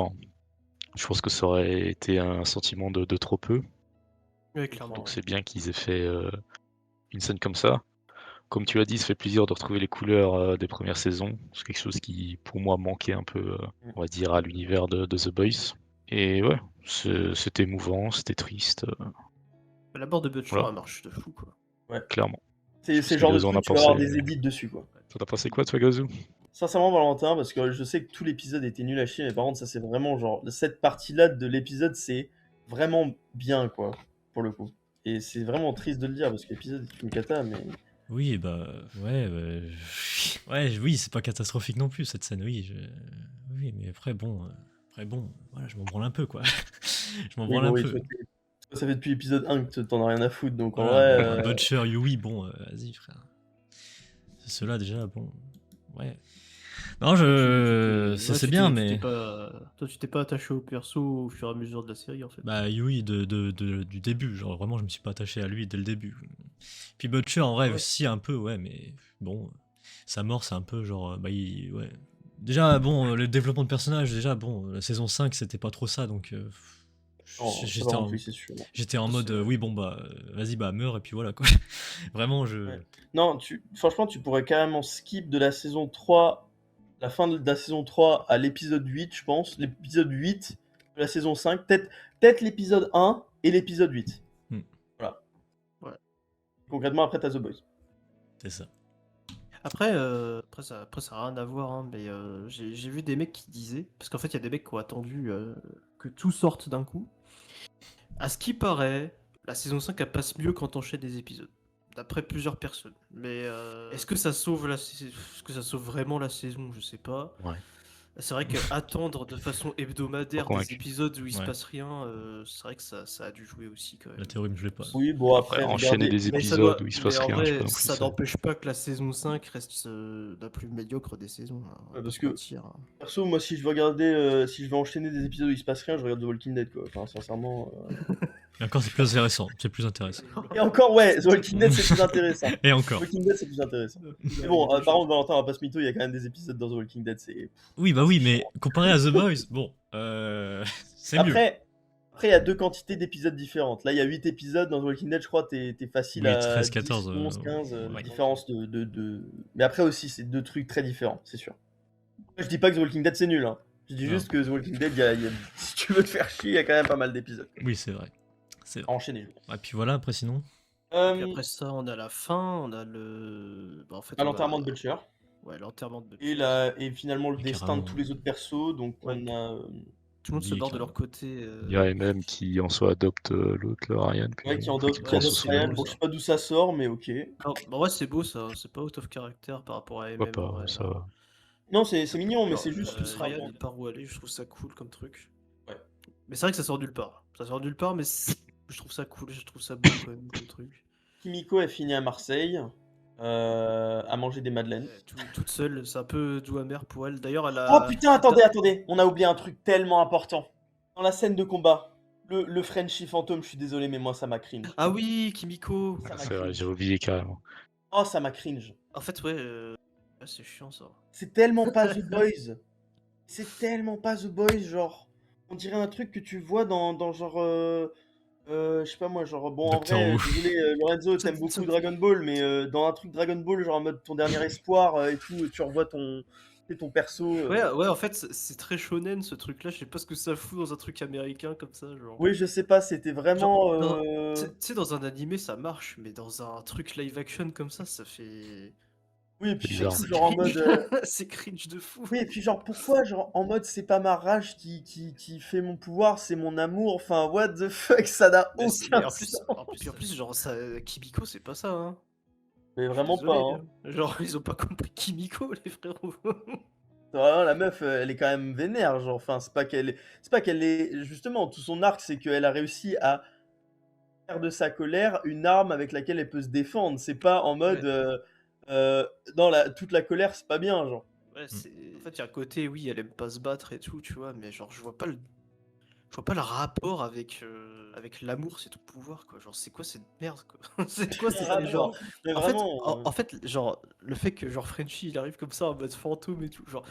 je pense que ça aurait été un sentiment de trop peu.
Ouais, clairement.
Donc c'est bien qu'ils aient fait une scène comme ça. Comme tu l'as dit, ça fait plaisir de retrouver les couleurs des premières saisons. C'est quelque chose qui, pour moi, manquait un peu, on va dire, à l'univers de The Boys. Et ouais, c'était émouvant, c'était triste,
La mort de Butcher,
Voilà.
elle marche de fou, quoi.
clairement.
C'est
Parce
le
que
genre de
Gazou en
truc,
a
tu vas avoir
pensé.
des edits dessus, quoi.
T'en as pensé quoi, toi, Gazou?
Sincèrement, Valentin, parce que je sais que tout l'épisode était nul à chier, mais par contre, ça c'est vraiment genre, cette partie-là de l'épisode, c'est vraiment bien, quoi, pour le coup. Et c'est vraiment triste de le dire, parce que l'épisode est une cata, mais...
Oui, bah, ouais, ouais, oui, c'est pas catastrophique non plus cette scène, oui, oui, mais après, bon, voilà, je m'en branle un peu, quoi. Je m'en
Oui,
branle
bon,
un
oui,
peu.
toi, ça fait depuis l'épisode 1 que t'en as rien à foutre, donc en
Voilà,
vrai...
bon, Butcher, Yui, bon, vas-y, frère. C'est ceux-là, déjà, bon, ouais. Non, c'est bien, mais...
Toi, tu t'es pas attaché au perso au fur et à mesure de la série, en fait.
Bah, Yui, du début, genre, vraiment, je me suis pas attaché à lui dès le début. Puis Butcher, en vrai,
Ouais.
aussi, un peu, ouais, mais bon, sa mort, c'est un peu, genre, bah, ouais. Déjà, bon, le développement de personnage, déjà, bon, la saison 5, c'était pas trop ça, donc...
Non, ça va non plus, c'est sûr.
J'étais en
Ça,
mode,
c'est vrai.
oui, bon, bah, vas-y, bah, meurs, et puis voilà, quoi. Vraiment,
Ouais. Non, franchement, tu pourrais carrément skip de la saison 3, la fin de la saison 3 à l'épisode 8, je pense. L'épisode 8 de la saison 5. Peut-être l'épisode 1 et l'épisode 8.
Hmm.
Voilà.
Ouais.
Concrètement, après, t'as The Boys.
C'est ça.
Après, ça n'a rien à voir, hein, mais j'ai vu des mecs qui disaient, parce qu'en fait, il y a des mecs qui ont attendu que tout sorte d'un coup. À ce qui paraît, la saison 5 elle passe mieux quand t'enchaînes des épisodes. D'après plusieurs personnes. Mais est-ce que ça sauve est-ce que ça sauve vraiment la saison? Je sais pas.
Ouais.
C'est vrai qu'attendre de façon hebdomadaire
Pas
des
convaincu.
épisodes où il se
Ouais.
passe rien, c'est vrai que ça a dû jouer aussi quand même.
La théorie me plaît pas.
Oui, bon,
Après,
après,
enchaîner
regardez.
des
Mais ça
épisodes
doit-
où il se
mais
passe
en
rien, je sais
vrai,
pas non plus
ça
ça.
n'empêche pas que la saison 5 reste la plus médiocre des saisons, hein, on va
parce
pas
que-
se mentir, hein.
Perso, moi, si je veux regarder, si je veux enchaîner des épisodes où il se passe rien, je regarde The Walking Dead, quoi. Enfin, sincèrement.
Et encore, c'est plus intéressant. C'est plus intéressant.
Et encore, ouais, The Walking Dead, c'est plus intéressant.
Et
The
encore.
Walking Dead, c'est plus intéressant. Mais bon, par contre, Valentin, on va pas se mytho, il y a quand même des épisodes dans The Walking Dead, c'est...
Oui, bah oui, mais comparé à The Boys, bon, c'est mieux.
Après, il y a deux quantités d'épisodes différentes. Là, il y a 8 épisodes. Dans The Walking Dead, je crois, t'es facile
Oui,
à
13,
10,
14,
11, 15.
ouais.
Différence de... Mais après aussi, c'est deux trucs très différents, c'est sûr. Moi, je dis pas que The Walking Dead, c'est nul. Hein. Je dis
Non.
juste que The Walking Dead, si tu veux te faire chier, il y a quand même pas mal d'épisodes
Oui, c'est vrai. C'est
à
vrai.
enchaîner.
Et puis voilà, après sinon.
Puis
Euh,
après ça, on a la fin, on a le. Bah, en fait,
à
on
l'enterrement
va.
de Butcher.
Ouais, l'enterrement de
Et,
Butcher.
et finalement le
Et
destin de
carrément.
tous les autres persos. Donc
Ouais.
on a.
Tout le monde se
Oui,
barre de
carrément.
leur côté.
Il y a MM qui en soi adopte l'autre, le Ryan.
Ouais, qui
Enfin,
adopte
qui
ouais,
prend sous
adopte
son
c'est
Ryan.
beau,
aile.
Bon, je
ça.
sais pas d'où ça sort, mais ok.
Bah ouais, c'est beau ça, c'est pas out of character par rapport à
Pourquoi
MM en
pas,
vrai.
ça va.
Non, c'est mignon, mais
Genre,
c'est juste que ce sera
Ryan,
un
il part où aller, je trouve ça cool comme truc.
Ouais.
Mais c'est vrai que ça sort nulle part. Ça sort nulle part, mais je trouve ça cool, je trouve ça beau quand même comme truc.
Kimiko est finie à Marseille, à manger des madeleines.
Toute seule, c'est un peu doux amer pour elle. D'ailleurs, elle
Oh
a.
putain, attendez, on a oublié un truc tellement important. Dans la scène de combat, le Frenchie fantôme, je suis désolé, mais moi ça m'a cringe.
Ah oui, Kimiko!
Ça m'a
C'est vrai,
cringe.
j'ai oublié carrément.
Oh, ça m'a cringe.
En fait, ouais, c'est chiant ça.
C'est tellement pas The Boys. C'est tellement pas The Boys, genre. On dirait un truc que tu vois dans genre. Je sais pas moi, genre. Bon, en
Doctor
vrai,
Who.
désolé, Lorenzo, t'aimes beaucoup Dragon Ball, mais dans un truc Dragon Ball, genre en mode ton dernier espoir et tout, tu revois ton perso.
Ouais, en fait, c'est très shonen ce truc-là. Je sais pas ce que ça fout dans un truc américain comme ça, genre.
Oui, je sais pas, c'était vraiment.
Tu sais, dans un animé ça marche, mais dans un truc live action comme ça fait.
Oui, et puis
bizarre.
surtout,
C'est
genre en mode.
c'est cringe de fou.
Oui, et puis genre, pourquoi, genre, en mode, c'est pas ma rage qui fait mon pouvoir, c'est mon amour, enfin, what the fuck, ça n'a
Mais
aucun
en
sens.
plus, genre, ça, Kimiko, c'est pas ça, hein.
Mais
Je suis
vraiment pas,
désolé,
hein.
hein. Genre, ils ont pas compris Kimiko, les frérots.
Vraiment, la meuf, elle est quand même vénère, genre, enfin, c'est pas qu'elle est, justement, tout son arc, c'est qu'elle a réussi à faire de sa colère une arme avec laquelle elle peut se défendre, c'est pas en mode,
Ouais.
non, toute la colère, c'est pas bien, genre.
Ouais, c'est. En fait, il y a un côté, oui, elle aime pas se battre et tout, tu vois, mais genre, je vois pas le rapport avec l'amour, c'est ton pouvoir, quoi. Genre, c'est quoi cette merde, quoi? C'est quoi
Un
c'est genre.
rapport, mais
En fait,
vraiment,
en fait, genre, le fait que genre Frenchie il arrive comme ça en mode fantôme et tout, genre.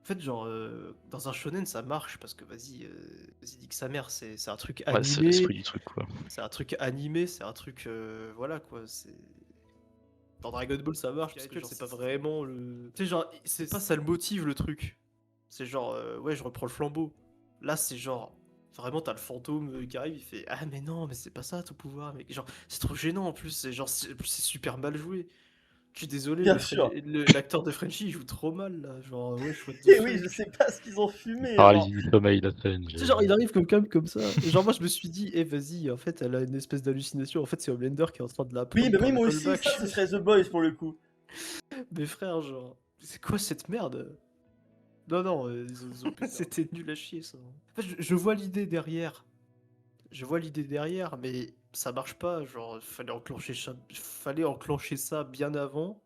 En fait, genre, dans un shonen ça marche parce que vas-y, dis que sa mère, c'est un truc
Ouais, c'est
animé,
l'esprit du truc, quoi.
c'est un truc animé, c'est un truc. Voilà quoi, c'est. Dans Dragon Ball ça marche parce que genre, c'est pas vraiment le. Tu sais, genre, c'est pas ça le motive le truc. C'est genre, ouais, je reprends le flambeau. Là, c'est genre. Vraiment, t'as le fantôme qui arrive, il fait ah, mais non, mais c'est pas ça ton pouvoir. Mais genre, c'est trop gênant en plus, c'est genre, c'est super mal joué. Je suis désolé,
bien sûr.
l'acteur de Frenchie il joue trop mal là. Genre, wesh, what the
Et oui,
fuck.
je sais pas ce qu'ils ont fumé, genre.
Paralysie du sommeil, la scène.
Tu sais, genre, il arrive comme ça. Genre, moi, je me suis dit, eh, vas-y, en fait, elle a une espèce d'hallucination. En fait, c'est Homelander qui est en train de la
Oui,
prendre
bah
par
oui,
le
moi aussi,
callback.
ça, ce serait The Boys pour le coup.
Mes frères, genre, c'est quoi cette merde? Non, c'était nul à chier ça. En fait, je vois l'idée derrière. Je vois l'idée derrière, mais ça marche pas. Genre, fallait enclencher ça bien avant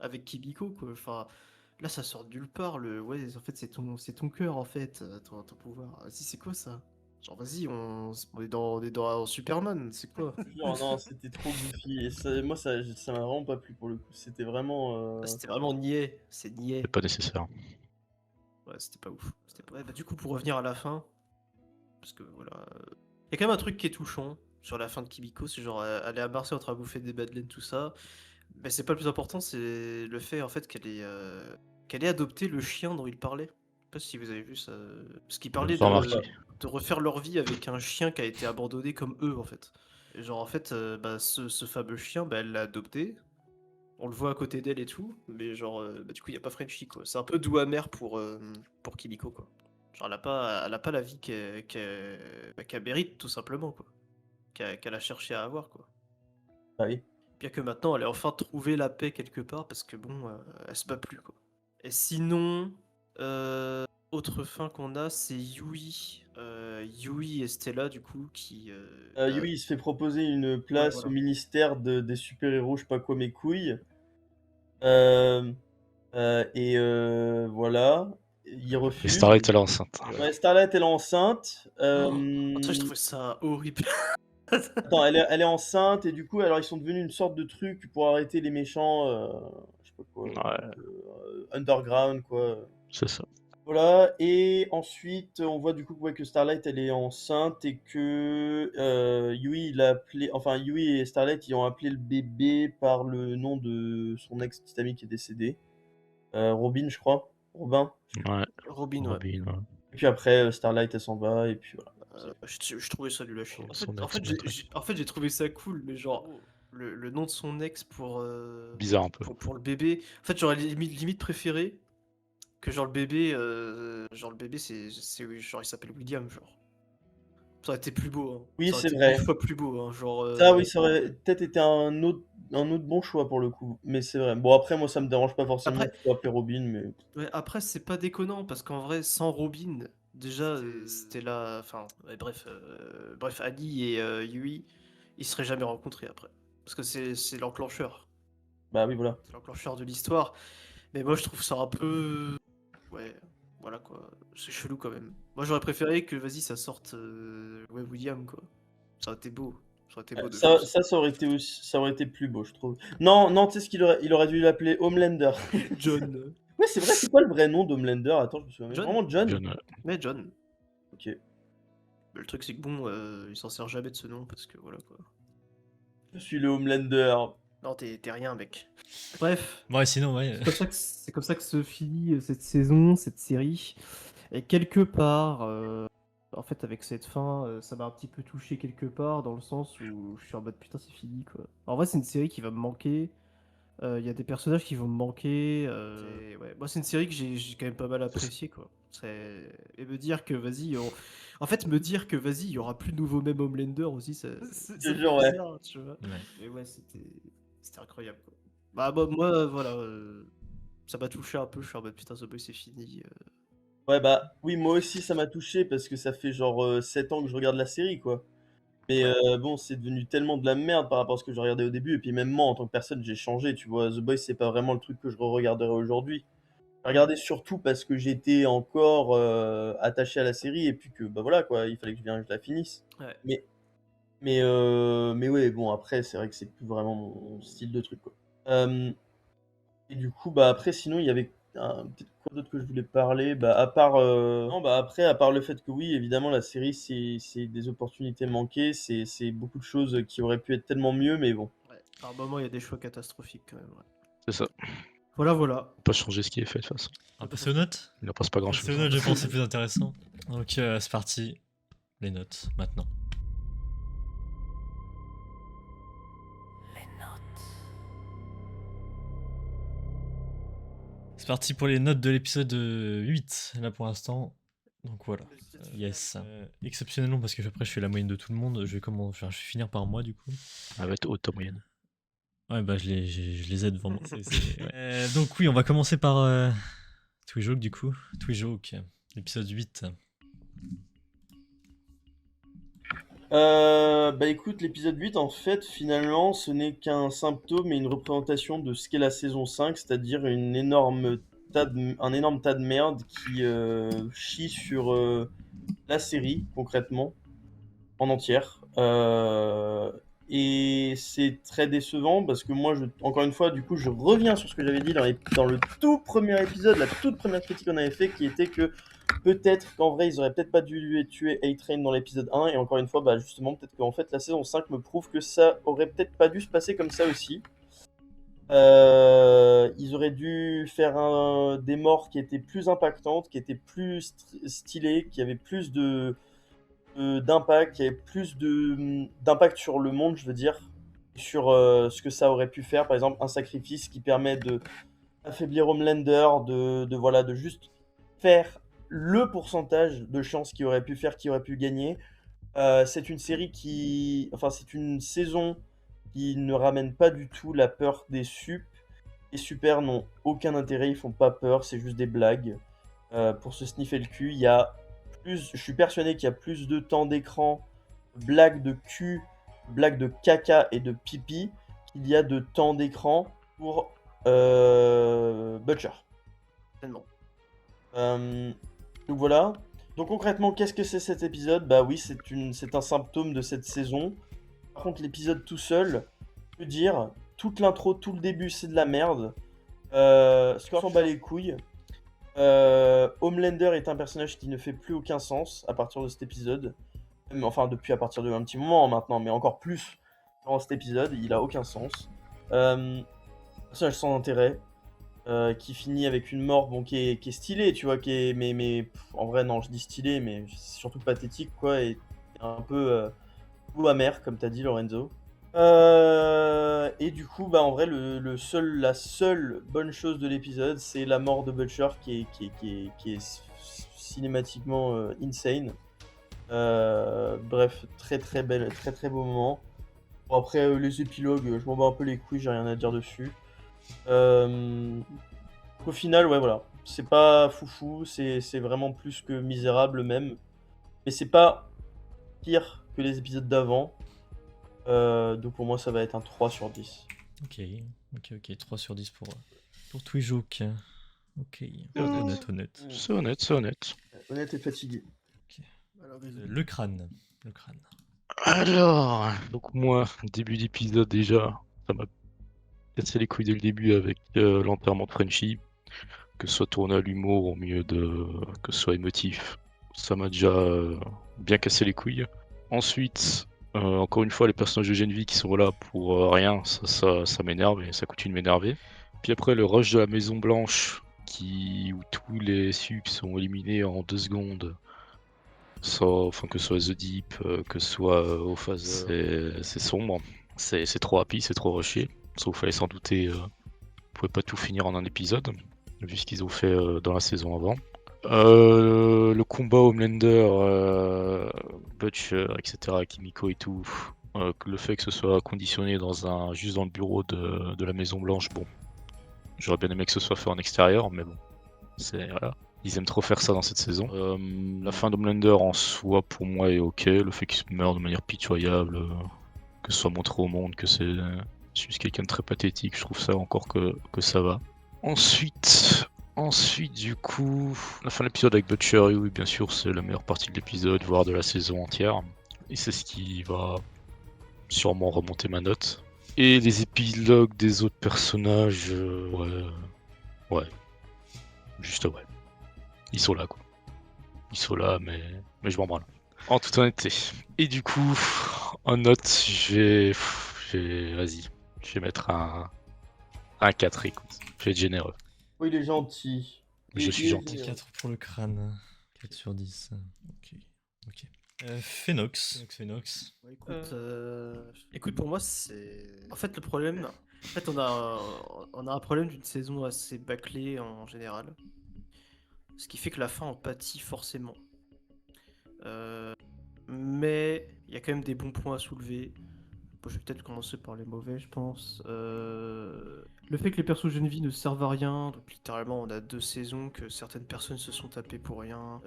avec Kimiko, quoi. Enfin, là, ça sort de nulle part. Ouais, en fait, c'est ton cœur, en fait, ton pouvoir. Vas-y, c'est quoi ça? Genre, vas-y, on est dans Superman, c'est quoi?
Genre, non, c'était trop goofy. Et moi, ça m'a vraiment pas plu pour le coup. C'était vraiment.
C'était vraiment niais. C'est niais.
C'est pas nécessaire.
Ouais, c'était pas ouf. Ouais, bah, du coup, pour revenir à la fin, parce que voilà. Il y a quand même un truc qui est touchant sur la fin de Kimiko, c'est genre, elle est à Marseille en train de bouffer des madeleines, tout ça. Mais c'est pas le plus important, c'est le fait en fait qu'elle ait adopté le chien dont il parlait. Je sais pas si vous avez vu ça. Parce qu'il parlait
Pas remarqué.
de refaire leur vie avec un chien qui a été abandonné comme eux en fait. Et genre en fait, bah, ce fameux chien, bah, elle l'a adopté. On le voit à côté d'elle et tout, mais genre bah, du coup il y a pas Frenchie quoi. C'est un peu doux amer pour Kimiko quoi. Genre elle a pas la vie qu'elle mérite tout simplement quoi. Qu'elle a cherché à avoir quoi.
Ah oui.
Bien que maintenant, elle ait enfin trouvé la paix quelque part parce que bon, elle se bat plus quoi. Et sinon, autre fin qu'on a, c'est Yui. Yui et Stella du coup qui.
Yui, il se fait proposer une place
voilà.
au ministère des super-héros, je sais pas quoi, mes couilles. Euh, voilà. Il
Et
refuse.
Starlight, elle est enceinte.
Ouais, Starlight, elle est enceinte.
Ça, je trouvais ça horrible.
Attends, elle est enceinte et du coup, alors ils sont devenus une sorte de truc pour arrêter les méchants, je sais pas quoi,
Ouais,
underground quoi.
c'est ça.
Voilà, et ensuite on voit du coup ouais, que Starlight elle est enceinte et que Yui il a appelé, enfin Yui et Starlight ils ont appelé le bébé par le nom de son ex petite amie qui est décédée, Robin je crois, Robin.
Ouais,
Robin, ouais.
Robin, ouais.
Et puis après, Starlight, elle s'en va, et puis voilà.
Je trouvais ça nul à chier.
Son
En
ex,
fait,
son maîtresse.
en fait, j'ai trouvé ça cool, mais genre, le nom de son ex
Bizarre un peu.
pour le bébé. En fait, j'aurais limite préféré que genre le bébé, genre il s'appelle William, genre. Ça aurait été plus beau, hein.
Oui,
Ça aurait
c'est
été
vrai.
1000 fois plus beau, hein. Genre,
Ça, oui, ça aurait peut-être été un autre bon choix pour le coup. Mais c'est vrai. Bon, après, moi, ça me dérange pas forcément
Après-
qu'il soit appelé Robin, mais.
Ouais, après, c'est pas déconnant parce qu'en vrai, sans Robin, déjà, c'était là. Enfin, ouais, bref, Annie et Yui, ils seraient jamais rencontrés après. Parce que c'est l'enclencheur.
Bah oui, voilà.
C'est l'enclencheur de l'histoire. Mais moi, je trouve ça un peu. Ouais, voilà quoi. C'est chelou quand même. Moi, j'aurais préféré que, vas-y, ça sorte. Ouais, William, quoi. Ça aurait été beau. Ça aurait été beau de
Ça,
fou,
ça aurait été aussi, ça aurait été plus beau, je trouve. Non, non, tu sais ce il aurait dû l'appeler Homelander.
John.
Ouais, c'est vrai, c'est quoi le vrai nom d'Homelander? Attends, je me souviens.
John.
Vraiment John?
John, ouais.
Mais John.
Ok.
Mais le truc, c'est que bon, il s'en sert jamais de ce nom parce que voilà quoi.
Je suis le Homelander.
Non, t'es rien, mec. Bref.
Ouais, sinon, ouais.
C'est comme ça que se finit cette saison, cette série. Et quelque part, en fait, avec cette fin, ça m'a un petit peu touché quelque part, dans le sens où je suis en mode putain, c'est fini quoi. En vrai, c'est une série qui va me manquer. Il y a des personnages qui vont me manquer. Ouais. Moi, c'est une série que j'ai quand même pas mal appréciée quoi. Et me dire que vas-y, en fait, me dire que vas-y, il y aura plus de nouveau même Homelander aussi, ça
Je
me
jure,
fait
ouais.
bizarre, tu vois.
Ouais.
Mais ouais, c'était incroyable quoi. Bah, moi, voilà, ça m'a touché un peu. Je suis en mode putain, The Boys c'est fini.
Ouais, bah oui, moi aussi, ça m'a touché parce que ça fait genre 7 ans que je regarde la série, quoi. Mais
Ouais.
bon, c'est devenu tellement de la merde par rapport à ce que je regardais au début. Et puis même moi, en tant que personne, j'ai changé, tu vois. The Boys, c'est pas vraiment le truc que je regarderai aujourd'hui. J'ai regardé surtout parce que j'étais encore attaché à la série et puis que, bah voilà, quoi, il fallait que je la finisse.
Ouais.
Mais ouais, bon, après, c'est vrai que c'est plus vraiment mon style de truc, quoi. Et du coup, bah après, sinon, il y avait peut-être quoi d'autre que je voulais parler. Bah, à part, non, bah après, à part le fait que oui, évidemment, la série, c'est des opportunités manquées, c'est beaucoup de choses qui auraient pu être tellement mieux, mais bon.
Ouais. Par moment, il y a des choix catastrophiques quand même. Ouais.
C'est ça.
Voilà.
On peut pas changer ce qui est fait de toute façon.
On va passer aux notes.
Il n'en passe pas grand
Passer aux
chose.
notes, je pense, c'est plus intéressant. Donc, c'est parti. Les notes, maintenant. C'est parti pour les notes de l'épisode 8, là pour l'instant. Donc voilà. Yes. Exceptionnellement, parce que après je fais la moyenne de tout le monde. Je vais finir par moi du coup.
Elle va être haute en moyenne.
Ouais, bah je les ai devant moi. Ouais. Donc oui, on va commencer par Twijoke du coup. Twijoke, épisode 8.
Bah écoute, l'épisode 8, en fait, finalement, ce n'est qu'un symptôme et une représentation de ce qu'est la saison 5, c'est-à-dire un énorme tas de merde qui chie sur la série, concrètement, en entière. Et c'est très décevant parce que moi, encore une fois, du coup, je reviens sur ce que j'avais dit dans le tout premier épisode, la toute première critique qu'on avait fait, qui était que peut-être qu'en vrai, ils auraient peut-être pas dû tuer A-Train dans l'épisode 1, et encore une fois, bah justement, peut-être qu'en fait, la saison 5 me prouve que ça aurait peut-être pas dû se passer comme ça aussi. Ils auraient dû faire des morts qui étaient plus impactantes, qui étaient plus stylées, qui avaient plus d'impact, qui avaient plus d'impact sur le monde, je veux dire, sur ce que ça aurait pu faire. Par exemple, un sacrifice qui permet de affaiblir Homelander, voilà, de juste faire le pourcentage de chances qu'il aurait pu faire, qu'il aurait pu gagner. C'est une c'est une saison qui ne ramène pas du tout la peur des sup. Les super n'ont aucun intérêt, ils font pas peur, c'est juste des blagues. Pour se sniffer le cul, je suis persuadé qu'il y a plus de temps d'écran, blagues de cul, blagues de caca et de pipi qu'il y a de temps d'écran pour Butcher.
Tellement.
Donc voilà. Donc concrètement, qu'est-ce que c'est cet épisode? Bah oui, c'est un symptôme de cette saison. Par contre, l'épisode tout seul, je veux dire, toute l'intro, tout le début, c'est de la merde. Scorch s'en bat les couilles. Homelander est un personnage qui ne fait plus aucun sens à partir de cet épisode. Enfin, depuis à partir d'un petit moment maintenant, mais encore plus dans cet épisode, il a aucun sens. Personnage sans intérêt. qui finit avec une mort bon, qui est stylée, tu vois, en vrai, non, je dis stylée, mais c'est surtout pathétique, quoi, et un peu goût amer, comme t'as dit, Lorenzo. Et du coup, bah, en vrai, la seule bonne chose de l'épisode, c'est la mort de Butcher qui est cinématiquement insane. Bref, très très belle, très très beau moment. Bon, après, les épilogues, je m'en bats un peu les couilles, j'ai rien à dire dessus. Au final, ouais, voilà. C'est pas foufou, c'est vraiment plus que misérable même. Mais c'est pas pire que les épisodes d'avant. Donc pour moi, ça va être un 3 sur 10.
Ok, 3 sur 10 pour Twijouk. Ok,
honnête.
honnête.
C'est honnête, c'est honnête.
Honnête et fatigué.
Alors, désolé.
Le crâne.
Alors, donc moi, début d'épisode déjà, ça m'a cassé les couilles dès le début avec l'enterrement de Frenchie, que ce soit tourné à l'humour au mieux de que ce soit émotif. Ça m'a déjà bien cassé les couilles. Ensuite, encore une fois, les personnages de Geneviève qui sont là pour rien, ça m'énerve et ça continue de m'énerver. Puis après, le rush de la Maison Blanche, où tous les sucs sont éliminés en 2 secondes. Que ce soit The Deep, que ce soit Ophaser, c'est sombre, c'est trop happy, c'est trop rushé. Ça vous fallait s'en douter, vous pouvez pas tout finir en un épisode, vu ce qu'ils ont fait dans la saison avant. Le combat Homelander, Butcher, etc., Kimiko et tout, le fait que ce soit conditionné juste dans le bureau de la Maison Blanche, bon, j'aurais bien aimé que ce soit fait en extérieur, mais bon, voilà. Ils aiment trop faire ça dans cette saison. La fin d'Homelander en soi, pour moi, est ok. Le fait qu'il meure de manière pitoyable, que ce soit montré au monde que c'est juste quelqu'un de très pathétique, je trouve ça encore que ça va. Ensuite, du coup, la fin de l'épisode avec Butcher, oui, bien sûr, c'est la meilleure partie de l'épisode, voire de la saison entière. Et c'est ce qui va sûrement remonter ma note. Et les épilogues des autres personnages, ouais. Juste ouais. Ils sont là, quoi. Ils sont là, mais je m'en branle. En toute honnêteté. Et du coup, en note, vas-y. Je vais mettre un 4, écoute. Je vais être généreux.
Oh, il est gentil.
Je suis gentil.
4 pour le crâne. 4 sur 10. Ok. Phénox.
Ouais, écoute, pour moi, c'est. En fait, le problème. En fait, on a un problème d'une saison assez bâclée en général. Ce qui fait que la fin en pâtit forcément. Mais il y a quand même des bons points à soulever. Bon, je vais peut-être commencer par les mauvais, je pense. Le fait que les persos Geneviève ne servent à rien. Donc, littéralement, on a 2 saisons que certaines personnes se sont tapées pour rien.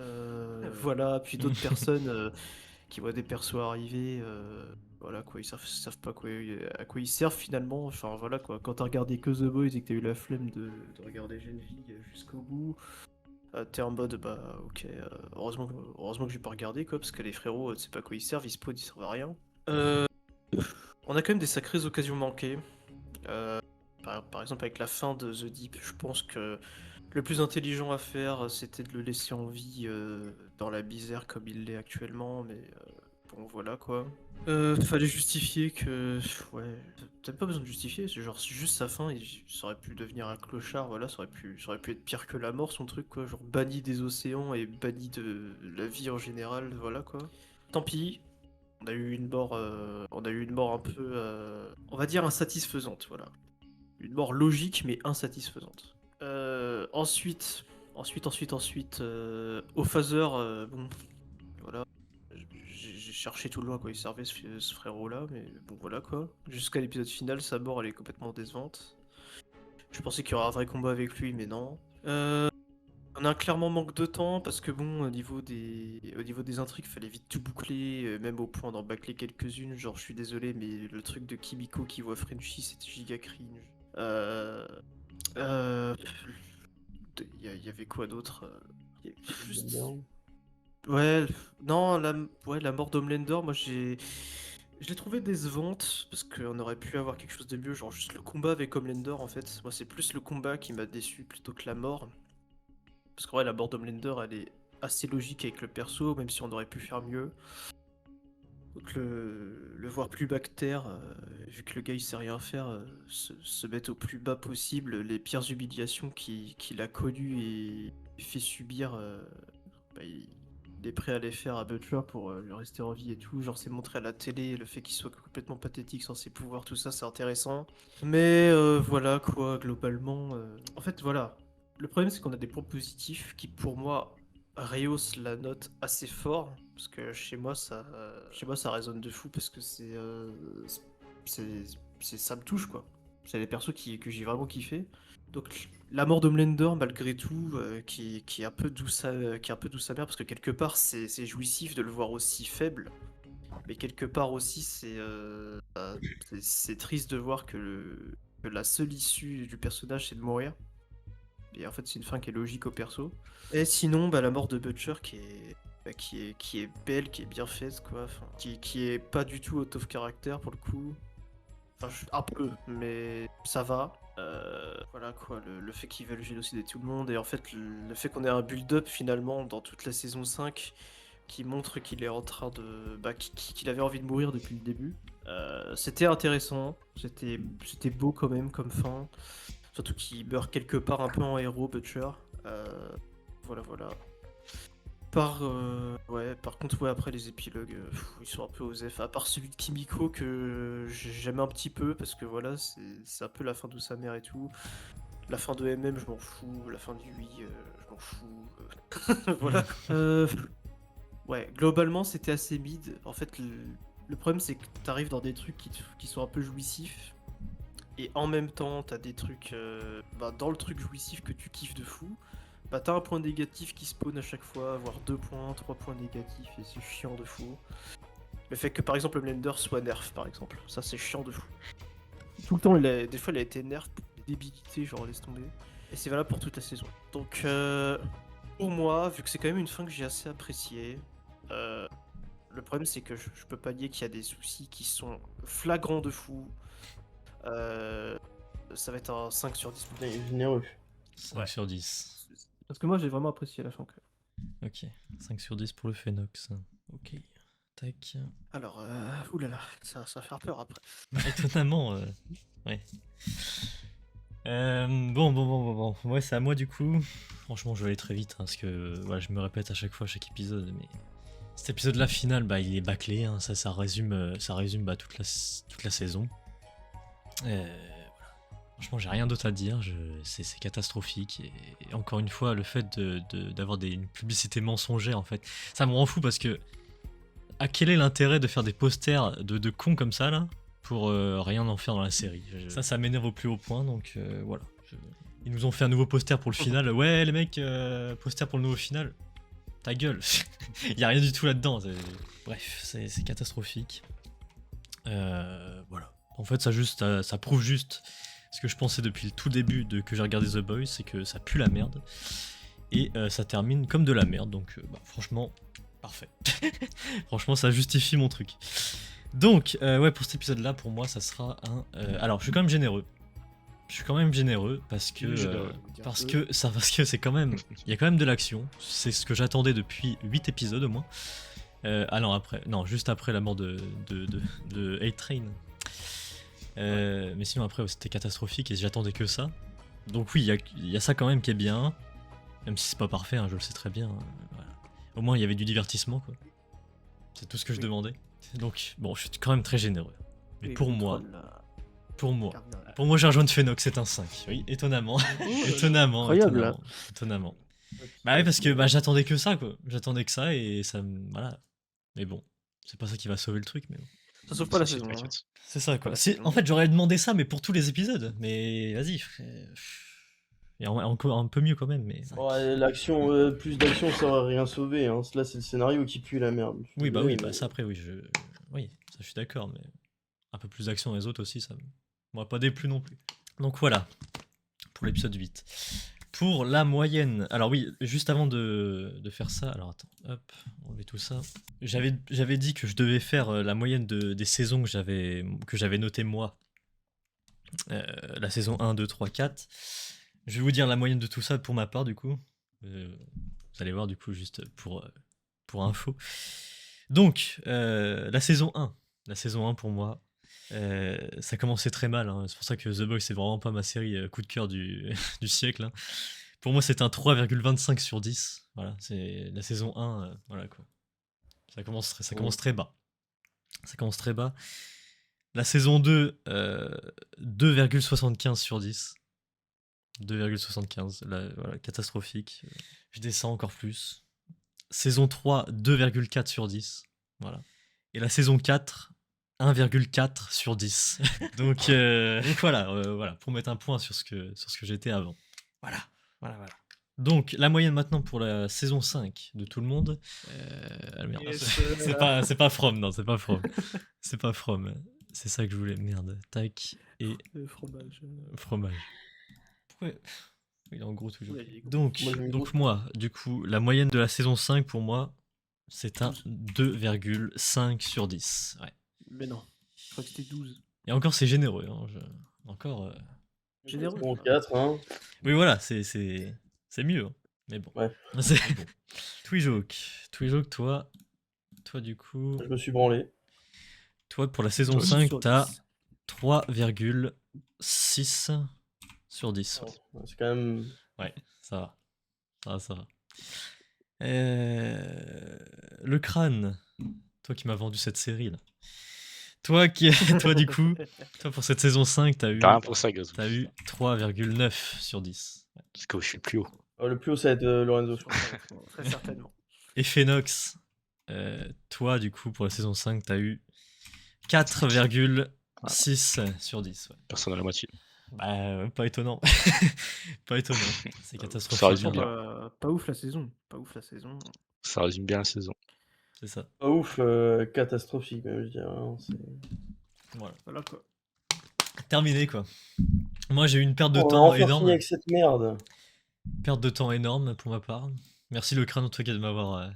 Voilà, puis d'autres personnes qui voient des persos arriver. Voilà quoi, ils savent pas à quoi ils servent finalement. Enfin voilà quoi, quand t'as regardé que The Boys et que t'as eu la flemme de regarder Geneviève jusqu'au bout, t'es en mode bah ok, heureusement que j'ai pas regardé quoi, parce que les frérots, tu sais pas à quoi ils servent, ils spawnent, ils servent à rien. On a quand même des sacrées occasions manquées. Par exemple avec la fin de The Deep, je pense que le plus intelligent à faire, c'était de le laisser en vie dans la misère comme il l'est actuellement, mais bon voilà quoi. Fallait justifier que. Ouais, peut-être pas besoin de justifier, c'est genre juste sa fin, ça aurait pu devenir un clochard, voilà, ça aurait pu être pire que la mort son truc quoi, genre banni des océans et banni de la vie en général, voilà quoi. Tant pis, on a eu une mort, un peu, on va dire insatisfaisante, voilà. Une mort logique mais insatisfaisante. Ensuite, au phaser, bon, voilà. J'ai cherché tout le long à quoi il servait ce frérot-là, mais bon, voilà quoi. Jusqu'à l'épisode final, sa mort elle est complètement décevante. Je pensais qu'il y aurait un vrai combat avec lui, mais non. On a un clairement manque de temps parce que bon, au niveau des intrigues, fallait vite tout boucler, même au point d'en bâcler quelques-unes. Genre, je suis désolé, mais le truc de Kimiko qui voit Frenchie, c'était giga cringe. Il y avait quoi d'autre juste... Ouais, non, la mort d'Homelander, moi je l'ai trouvé décevante parce qu'on aurait pu avoir quelque chose de mieux, genre juste le combat avec Homelander en fait. Moi, c'est plus le combat qui m'a déçu plutôt que la mort. Parce qu'en vrai, la mort d'Homelander, elle est assez logique avec le perso, même si on aurait pu faire mieux. Donc le voir plus bactère, vu que le gars il sait rien faire, se mettre au plus bas possible les pires humiliations qu'il a connues et fait subir, bah, il est prêt à les faire à Butcher pour lui rester en vie et tout. Genre c'est montré à la télé, le fait qu'il soit complètement pathétique sans ses pouvoirs, tout ça c'est intéressant. Mais voilà quoi, globalement. En fait voilà, le problème c'est qu'on a des points positifs qui pour moi rehaussent la note assez fort. Parce que chez moi ça résonne de fou parce que c'est, ça me touche quoi. C'est les persos que j'ai vraiment kiffé. Donc la mort d'Homelander malgré tout, qui est un peu douce qui est un peu douce amère parce que quelque part c'est jouissif de le voir aussi faible, mais quelque part aussi c'est triste de voir que la seule issue du personnage c'est de mourir. Et en fait c'est une fin qui est logique au perso. Et sinon bah, la mort de Butcher qui est belle, qui est bien faite quoi, enfin, qui est pas du tout out of character pour le coup. Enfin, un peu, mais ça va. Voilà quoi, le fait qu'ils veulent génocider tout le monde, et en fait le fait qu'on ait un build-up finalement dans toute la saison 5 qui montre qu'il est en train de. Bah, qu'il avait envie de mourir depuis le début. C'était intéressant, c'était beau quand même comme fin. Surtout qu'il meurt quelque part un peu en héros, Butcher. Voilà. Par contre, ouais, après les épilogues, ils sont un peu osef. À part celui de Kimiko que j'aime un petit peu parce que voilà, c'est un peu la fin de sa mère et tout. La fin de MM, je m'en fous. La fin du Wii, je m'en fous. Voilà. Ouais, globalement, c'était assez mid. En fait, le problème, c'est que t'arrives dans des trucs qui sont un peu jouissifs. Et en même temps, t'as des trucs dans le truc jouissif que tu kiffes de fou. Bah t'as un point négatif qui spawn à chaque fois, voire 2 points, 3 points négatifs, et c'est chiant de fou. Le fait que par exemple le Blender soit nerf par exemple, ça c'est chiant de fou. Tout le temps, des fois il a été nerf pour des débilités, genre laisse tomber. Et c'est valable pour toute la saison. Donc pour moi, vu que c'est quand même une fin que j'ai assez appréciée, le problème c'est que je peux pas nier qu'il y a des soucis qui sont flagrants de fou. Ça va être un 5 sur 10.
Il est généreux.
5 sur 10.
Parce que moi j'ai vraiment apprécié la fin.
Ok, 5 sur 10 pour le Phénox. Ok, tac.
Alors, oulala, ça va faire peur après.
Étonnamment, ouais. Bon. Ouais, c'est à moi du coup. Franchement, je vais aller très vite hein, parce que voilà, je me répète à chaque fois, chaque épisode. Mais cet épisode-là, final, bah, il est bâclé. Hein, ça résume bah, toute la saison. Voilà. Franchement, j'ai rien d'autre à dire. C'est catastrophique. Et encore une fois, le fait d'avoir une publicité mensongère, en fait, ça me rend fou parce que. Quel est l'intérêt de faire des posters de cons comme ça là pour rien en faire dans la série. Ça m'énerve au plus haut point, donc voilà. Ils nous ont fait un nouveau poster pour le final. Ouais, les mecs, poster pour le nouveau final. Ta gueule. Y a rien du tout là-dedans. Bref, c'est catastrophique. Voilà. En fait, ça prouve juste ce que je pensais depuis le tout début que j'ai regardé The Boys, c'est que ça pue la merde. Et ça termine comme de la merde, donc franchement, parfait. Franchement, ça justifie mon truc. Donc, ouais, pour cet épisode-là, pour moi, ça sera un... alors, je suis quand même généreux. Parce que c'est quand même... Il y a quand même de l'action. C'est ce que j'attendais depuis 8 épisodes au moins. Juste après la mort de A-Train. Mais sinon après c'était catastrophique et j'attendais que ça. Donc oui, il y a ça quand même qui est bien. Même si c'est pas parfait, hein, je le sais très bien. Voilà. Au moins il y avait du divertissement quoi. C'est tout ce que je demandais. Donc bon, je suis quand même très généreux. Mais pour moi, j'ai rejoint Phénox, c'est un 5. Oui, étonnamment. étonnamment. Bah oui, parce que j'attendais que ça quoi. J'attendais que ça et ça voilà. Mais bon, c'est pas ça qui va sauver le truc mais bon.
Ça sauve pas la saison. Hein.
C'est ça quoi. En fait, j'aurais demandé ça mais pour tous les épisodes. Mais vas-y. Et encore un peu mieux quand même mais
ouais, l'action plus d'action ça aurait rien sauvé hein. Là c'est le scénario qui pue la merde.
Oui ça après oui, ça je suis d'accord mais un peu plus d'action dans les autres aussi ça m'aurait pas déplu non plus. Donc voilà pour l'épisode 8. Pour la moyenne, alors oui, juste avant de faire ça, alors attends, hop, on met tout ça. J'avais dit que je devais faire la moyenne des saisons que j'avais notées moi. La saison 1, 2, 3, 4. Je vais vous dire la moyenne de tout ça pour ma part du coup. Vous allez voir du coup juste pour info. Donc, la saison 1. La saison 1 pour moi, ça commençait très mal. Hein. C'est pour ça que The Boys, c'est vraiment pas ma série coup de cœur du, du siècle. Hein. Pour moi, c'est un 3,25 sur 10. Voilà, c'est la saison 1. Voilà quoi. Ça commence très bas. Ça commence très bas. La saison 2, 2,75 sur 10. 2,75. Voilà, catastrophique. Je descends encore plus. Saison 3, 2,4 sur 10. Voilà. Et la saison 4, 1,4 sur 10. donc voilà, pour mettre un point sur ce que j'étais avant. Voilà. Donc, la moyenne maintenant pour la saison 5 de tout le monde. Merde.
Yes,
C'est pas From, non, c'est pas From. C'est pas From. C'est ça que je voulais. Merde. Tac. Et
Le fromage.
fromage. Pourquoi il est en gros toujours.
Ouais, il est gros.
Donc,
Moi, je mets
donc
gros.
moi, du coup, la moyenne de la saison 5 pour moi, c'est un 2,5 sur 10. Ouais.
Mais non, je crois que c'était 12.
Et encore, c'est généreux. Hein, encore.
Généreux.
Bon, 4, hein.
Oui, voilà, c'est mieux. Hein. Mais bon.
Ouais.
C'est bon. Twijoke, toi, du coup,
Je me suis branlé.
toi pour la saison
Toi aussi.
5,
Sur
t'as
10.
3,6 sur 10.
Ouais, c'est quand même.
Ouais, ça va. Le crâne, toi qui m'as vendu cette série là. Toi du coup, toi pour cette saison 5, t'as eu
T'as rien pour ça, Gazou.
3,9 sur 10. Ouais.
Parce que je suis le plus haut.
Le plus haut, ça va être Lorenzo, je crois.
Très certainement.
Et Phénox, toi du coup pour la saison 5, t'as eu 4,6 sur 10. Ouais.
Personne à la moitié.
Bah, pas étonnant. Pas étonnant. C'est
Ça
catastrophique.
résume bien.
Pas ouf la saison. Pas ouf la saison.
Ça résume bien la saison.
C'est ça.
Pas ouf, catastrophique, même, je dirais. Hein,
Voilà.
Voilà quoi.
Terminé quoi. Moi j'ai eu une perte de
on va
temps
enfin
énorme.
fini avec cette merde.
Perte de temps énorme pour ma part. Merci le crâne en tout cas de m'avoir.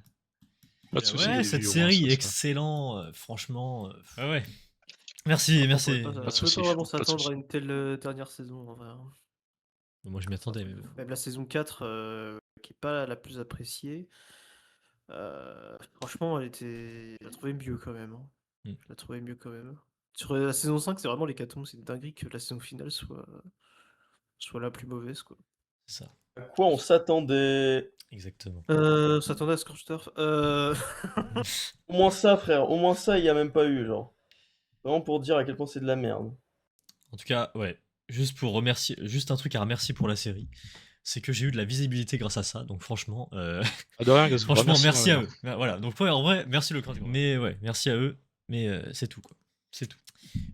Pas de soucis,
Ouais,
j'ai
cette
vu au moins
série
ça.
excellent, franchement. Ouais. Merci.
On pouvait pas
de soucis,
vraiment
pas de
s'attendre
soucis.
à une telle dernière saison en vrai. Hein.
Moi je m'y attendais. Mais...
Même la saison 4, qui est pas la plus appréciée. Franchement, je la trouvais mieux quand même. Hein.
Mm.
Je la trouvais mieux quand même. Sur la saison 5, c'est vraiment l'hécatombe. C'est une dinguerie que la saison finale soit la plus mauvaise quoi.
C'est ça.
À quoi on s'attendait?
Exactement.
On s'attendait à Scorched Earth.
Au moins ça, frère. Au moins ça, il y a même pas eu, genre. Vraiment pour dire à quel point c'est de la merde.
En tout cas, ouais. Juste un truc à remercier pour la série, c'est que j'ai eu de la visibilité grâce à ça. Donc franchement,
Ah, de rien, Gazou.
franchement, merci à
ouais.
eux. Voilà. Donc ouais, en vrai, merci le crâne. Mais ouais, merci à eux. Mais c'est tout quoi. C'est tout.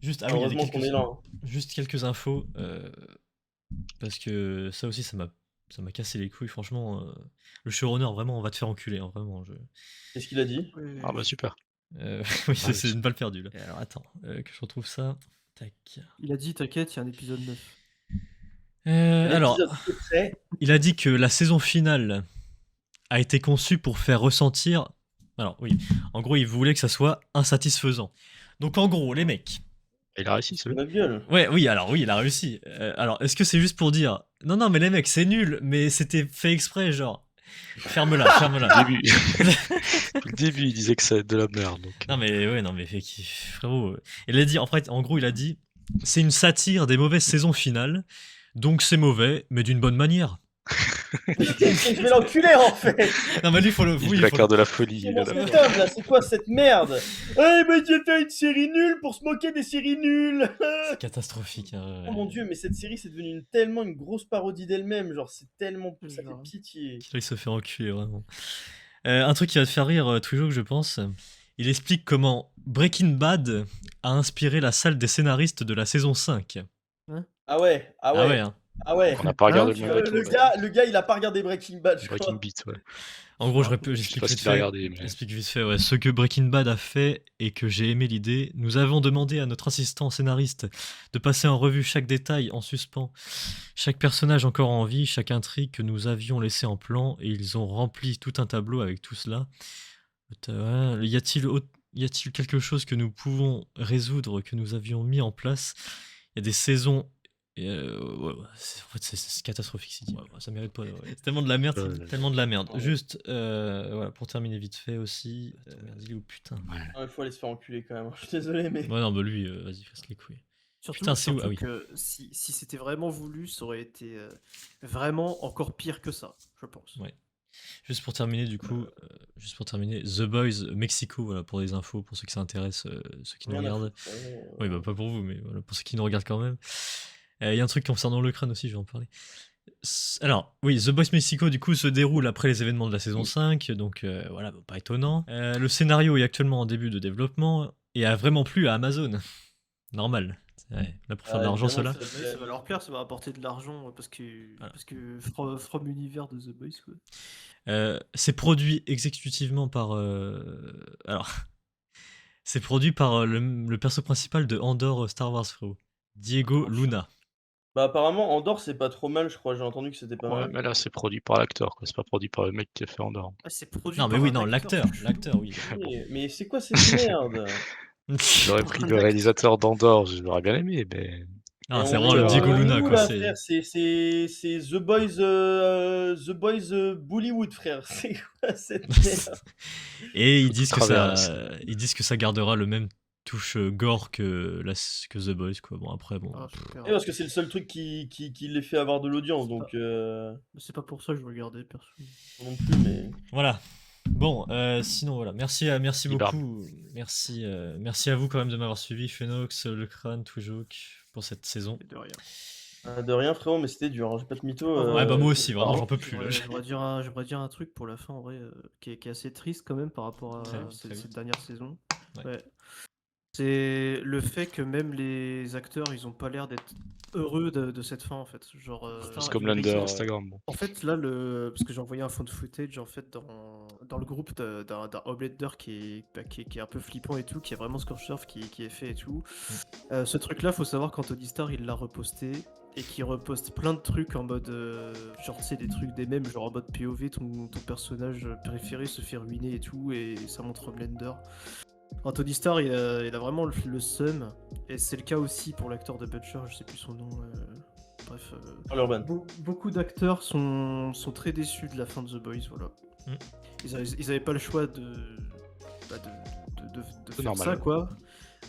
Juste, il y a
Heureusement qu'on est là. Hein.
juste quelques infos parce que ça aussi, ça m'a cassé les couilles. Franchement, le showrunner, vraiment, on va te faire enculer. Hein, vraiment.
Qu'est-ce qu'il a dit?
Ah bah super.
Oui, c'est une balle perdue là. Alors attends, que je retrouve ça. Tac.
Il a dit, t'inquiète, il y a un épisode 9.
Alors,
L'épisode secret.
il a dit que la saison finale a été conçue pour faire ressentir. Alors oui, en gros, il voulait que ça soit insatisfaisant. Donc en gros, les mecs.
Il a réussi, c'est
C'est notre gueule.
Ouais, oui, alors oui, il a réussi. Alors, est-ce que c'est juste pour dire non, mais les mecs, c'est nul, mais c'était fait exprès, genre. Ferme-la.
Au début. Le début, il disait que ça de la merde. Donc...
Non mais ouais, non mais frérot, il a dit en gros il a dit c'est une satire des mauvaises saisons finales, donc c'est mauvais, mais d'une bonne manière.
Je vais l'enculer en fait.
Non mais lui faut le,
Il
oui,
fait la
faut
carte
le-
de la folie.
Comment cet homme là, c'est quoi cette merde? Eh mais j'ai fait une série nulle pour se moquer des séries nulles.
c'est catastrophique. Hein,
Oh mon dieu, mais cette série c'est devenu tellement une grosse parodie d'elle-même, genre c'est tellement, ça fait
Genre.
pitié.
Là, il se fait enculer vraiment. Un truc qui va te faire rire, Twijo, je pense. Il explique comment Breaking Bad a inspiré la salle des scénaristes de la saison 5.
Ah ouais,
Ah ouais, hein.
ah ouais.
On n'a pas regardé
Hein,
le même avec
Le gars il a pas regardé Breaking Bad, je
Breaking
crois.
Beat, ouais.
En gros,
Je sais
j'explique
pas ce
vite
qu'il a
fait.
regardé, mais...
J'explique vite fait, ouais. Ce que Breaking Bad a fait et que j'ai aimé l'idée, nous avons demandé à notre assistant scénariste de passer en revue chaque détail en suspens, chaque personnage encore en vie, chaque intrigue que nous avions laissé en plan, et ils ont rempli tout un tableau avec tout cela. Y a-t-il quelque chose que nous pouvons résoudre, que nous avions mis en place? Il y a des saisons Et ouais, en fait, c'est catastrophique, City. Ouais, ça mérite pas. Ouais. C'est tellement de la merde, c'est tellement de la merde. Juste, voilà, pour terminer vite fait aussi. Merde, il est où, putain.
Il faut aller se faire enculer quand même. Je suis désolé, mais.
Ouais, non, bah lui, vas-y, casse les couilles.
Surtout,
Putain, c'est où?
surtout
Ah oui.
que si c'était vraiment voulu, ça aurait été vraiment encore pire que ça, je pense.
Ouais. Juste pour terminer, du coup, The Boys Mexico, voilà, pour les infos, pour ceux qui s'intéressent, ceux qui nous
Rien à
regardent.
foutre,
Oui, bah pas pour vous, mais voilà, pour ceux qui nous regardent quand même. Il y a un truc concernant le crâne aussi, je vais en parler. Alors, oui, The Boys Mexico, du coup, se déroule après les événements de la saison 5, donc voilà, pas étonnant. Le scénario est actuellement en début de développement et a vraiment plu à Amazon. Normal. Ouais, là, pour faire de l'argent,
évidemment,
cela.
Ça va leur plaire, ça va apporter de l'argent parce que,
Voilà.
parce que From Univers de The Boys, quoi.
C'est produit exécutivement par. Alors, c'est produit par le perso principal de Andor Star Wars, frérot. Diego Luna.
Bah, apparemment, Andorre, c'est pas trop mal, je crois. J'ai entendu que c'était pas
Ouais,
mal.
mais là, c'est produit par l'acteur, quoi. C'est pas produit par le mec qui a fait Andorre.
Ah, c'est produit
Non, mais
par
oui,
un
non,
acteur.
l'acteur, oui.
Mais c'est quoi cette merde?
J'aurais pris le réalisateur d'Andorre, je l'aurais bien aimé, mais.
Ah,
Et
c'est
on
vraiment
est
le Diego
où,
Luna, quoi.
là,
C'est...
frère c'est The Boys, Bollywood, frère. C'est quoi cette merde?
Et ils
Faut
disent,
travers,
ils disent que ça gardera le même touche gore que The Boys, quoi. Bon, après, bon.
Ah, super.
Parce que c'est le seul truc qui les fait avoir de l'audience, donc
C'est pas pour ça que je regardais, perso.
non plus, mais.
Voilà. Bon, sinon voilà, merci
Libar.
beaucoup, merci à vous quand même de m'avoir suivi, Phoenox, Le Crâne, Toujouk, pour cette saison.
De rien.
De rien, frérot, mais c'était dur, hein, j'ai pas de mytho.
Ouais, bah moi aussi, vraiment,
pardon.
j'en peux plus. là.
J'aimerais dire un truc pour la fin, en vrai, qui est assez triste quand même par rapport à
Très
cette
vite.
dernière saison.
Ouais.
Ouais. C'est le fait que même les acteurs, ils ont pas l'air d'être heureux de cette fin, en fait. Genre,
C'est
Star-
comme
le
l'Under
mec,
Instagram. Bon.
En fait, là, parce que j'ai envoyé un fond de footage en fait dans le groupe d'un Homelander qui est un peu flippant et tout, qui est vraiment Scorchsurf qui est fait et tout. Ce truc-là, faut savoir qu'Anthony Starr il l'a reposté et qui reposte plein de trucs en mode genre tu sais des trucs des mêmes, genre en mode POV, ton personnage préféré se fait ruiner et tout, et ça montre Homelander. Anthony Starr il a vraiment le seum, et c'est le cas aussi pour l'acteur de Butcher, je sais plus son nom. Bref,
Urban.
beaucoup d'acteurs sont très déçus de la fin de The Boys, voilà. Ils avaient pas le choix de faire
normal.
ça, quoi.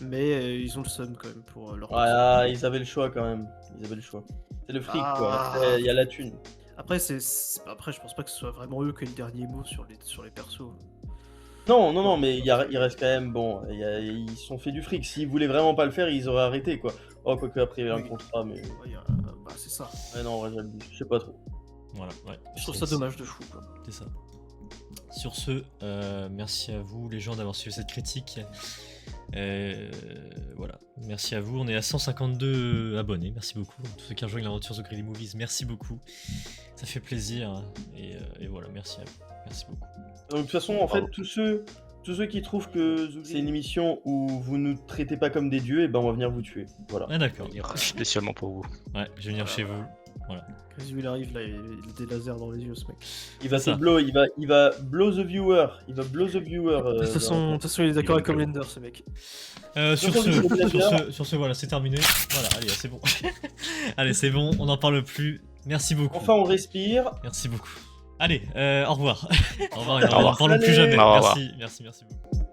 Mais ils ont le seum quand même pour leur
Ah, ils avaient le choix quand même. Ils avaient le choix. C'est le fric, quoi. Il y a la thune.
Après, après, je pense pas que ce soit vraiment eux qui aient le dernier mot sur les persos.
Non, mais il reste quand même bon. Ils se sont fait du fric. S'ils voulaient vraiment pas le faire, ils auraient arrêté, quoi. Oh, quoique après, il y avait un contrat, mais.
Ouais, bah, c'est ça.
Ouais, non, en vrai, j'abuse. Je sais pas trop.
Voilà, ouais.
Je trouve ça dommage de fou, quoi.
C'est ça. Sur ce, merci à vous les gens d'avoir suivi cette critique. Voilà, merci à vous. On est à 152 abonnés, merci beaucoup. Tous ceux qui rejoignent l'aventure The Greedy Movies, merci beaucoup. Ça fait plaisir. Et voilà, merci à vous. Merci beaucoup.
Donc, de toute façon, en fait, tous ceux qui trouvent que c'est une émission où vous nous traitez pas comme des dieux, et ben on va venir vous tuer. Voilà.
Ah d'accord.
Spécialement pour vous.
Ouais, je vais venir chez vous. Voilà.
Quand il arrive là, il a des lasers dans les yeux, ce mec.
Il va
C'est
te
ça.
blow, il va blow the viewer. Il va blow the viewer.
De toute façon, il est d'accord avec Homelander, ce mec.
Sur ce, voilà, c'est terminé. Voilà, allez, c'est bon. Allez, c'est bon, on n'en parle plus. Merci beaucoup.
Enfin, on respire.
Merci beaucoup. Allez, au revoir. Au revoir, et
Au revoir.
on n'en parle plus
Allez.
jamais.
Au revoir.
Merci beaucoup.